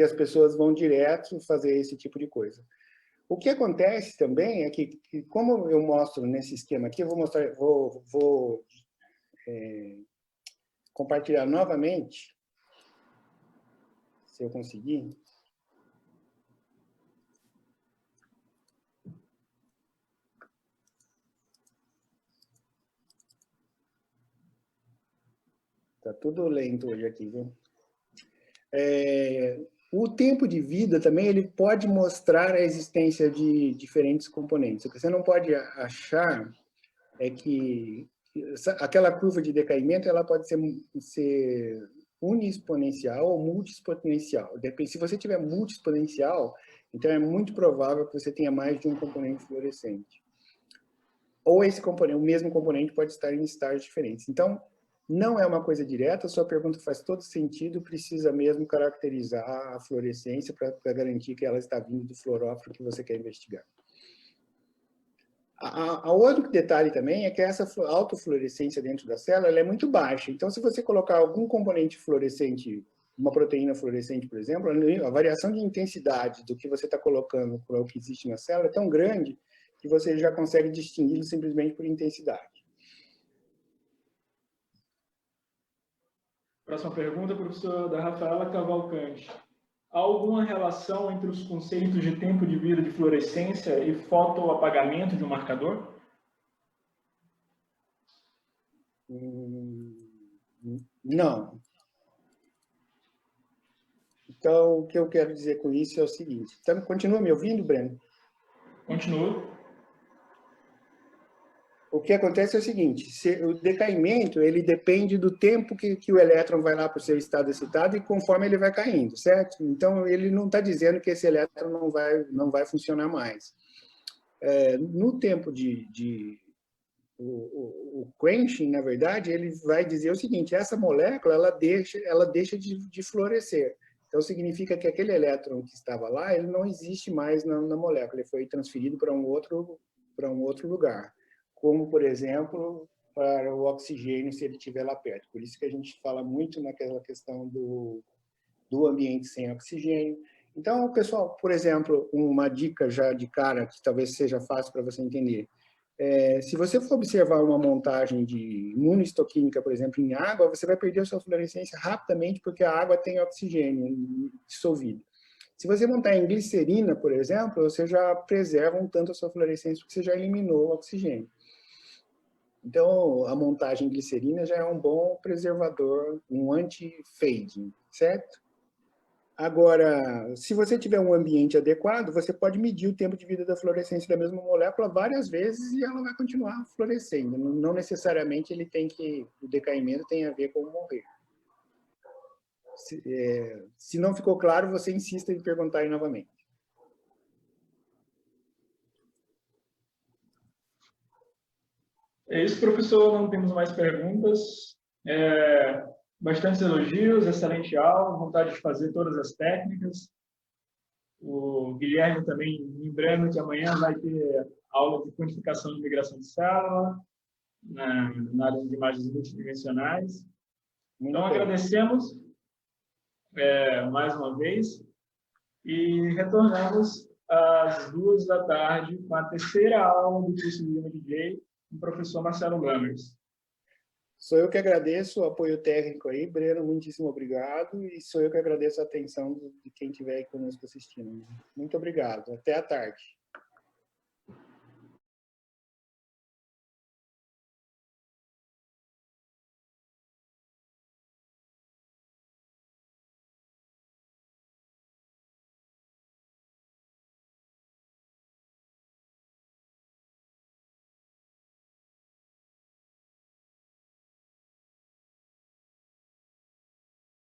as pessoas vão direto fazer esse tipo de coisa. O que acontece também é que como eu mostro nesse esquema aqui, eu vou compartilhar novamente, se eu conseguir. Tá tudo lento hoje aqui, viu? O tempo de vida também ele pode mostrar a existência de diferentes componentes. O que você não pode achar é que aquela curva de decaimento ela pode ser uniexponencial ou multiexponencial. Se você tiver multiexponencial, então é muito provável que você tenha mais de um componente fluorescente. Ou esse componente, o mesmo componente pode estar em estágios diferentes. Então, não é uma coisa direta, a sua pergunta faz todo sentido, precisa mesmo caracterizar a fluorescência para garantir que ela está vindo do fluoróforo que você quer investigar. A outro detalhe também é que essa autofluorescência dentro da célula ela é muito baixa. Então, se você colocar algum componente fluorescente, uma proteína fluorescente, por exemplo, a variação de intensidade do que você está colocando para o que existe na célula é tão grande que você já consegue distingui-lo simplesmente por intensidade. Próxima pergunta, professora da Rafaela Cavalcante. Há alguma relação entre os conceitos de tempo de vida de fluorescência e fotoapagamento de um marcador? Não. Então, o que eu quero dizer com isso é o seguinte. Então, continua me ouvindo, Breno? Continua. O que acontece é o seguinte, o decaimento ele depende do tempo que o elétron vai lá para o seu estado excitado e conforme ele vai caindo, certo? Então, ele não está dizendo que esse elétron não vai funcionar mais. No tempo o quenching, na verdade, ele vai dizer o seguinte, essa molécula ela deixa de florescer. Então, significa que aquele elétron que estava lá, ele não existe mais na molécula, ele foi transferido para um outro lugar. Como, por exemplo, para o oxigênio, se ele estiver lá perto. Por isso que a gente fala muito naquela questão do ambiente sem oxigênio. Então, pessoal, por exemplo, uma dica já de cara, que talvez seja fácil para você entender. Se você for observar uma montagem de imunohistoquímica, por exemplo, em água, você vai perder a sua fluorescência rapidamente, porque a água tem oxigênio dissolvido. Se você montar em glicerina, por exemplo, você já preserva um tanto a sua fluorescência, porque você já eliminou o oxigênio. Então, a montagem em glicerina já é um bom preservador, um anti-fading, certo? Agora, se você tiver um ambiente adequado, você pode medir o tempo de vida da fluorescência da mesma molécula várias vezes e ela vai continuar fluorescendo. Não necessariamente o decaimento tem a ver com morrer. Se não ficou claro, você insista em perguntar aí novamente. É isso, professor. Não temos mais perguntas. Bastantes elogios, excelente aula, vontade de fazer todas as técnicas. O Guilherme também lembrando que amanhã vai ter aula de quantificação de migração de célula, na área de imagens multidimensionais. Então, agradecemos mais uma vez E retornamos às 2 da tarde com a terceira aula do curso de Lima DJ, com o professor Marcelo Lammers. Sou eu que agradeço o apoio técnico aí, Breno, muitíssimo obrigado, e sou eu que agradeço a atenção de quem estiver aí conosco assistindo. Muito obrigado, até à tarde.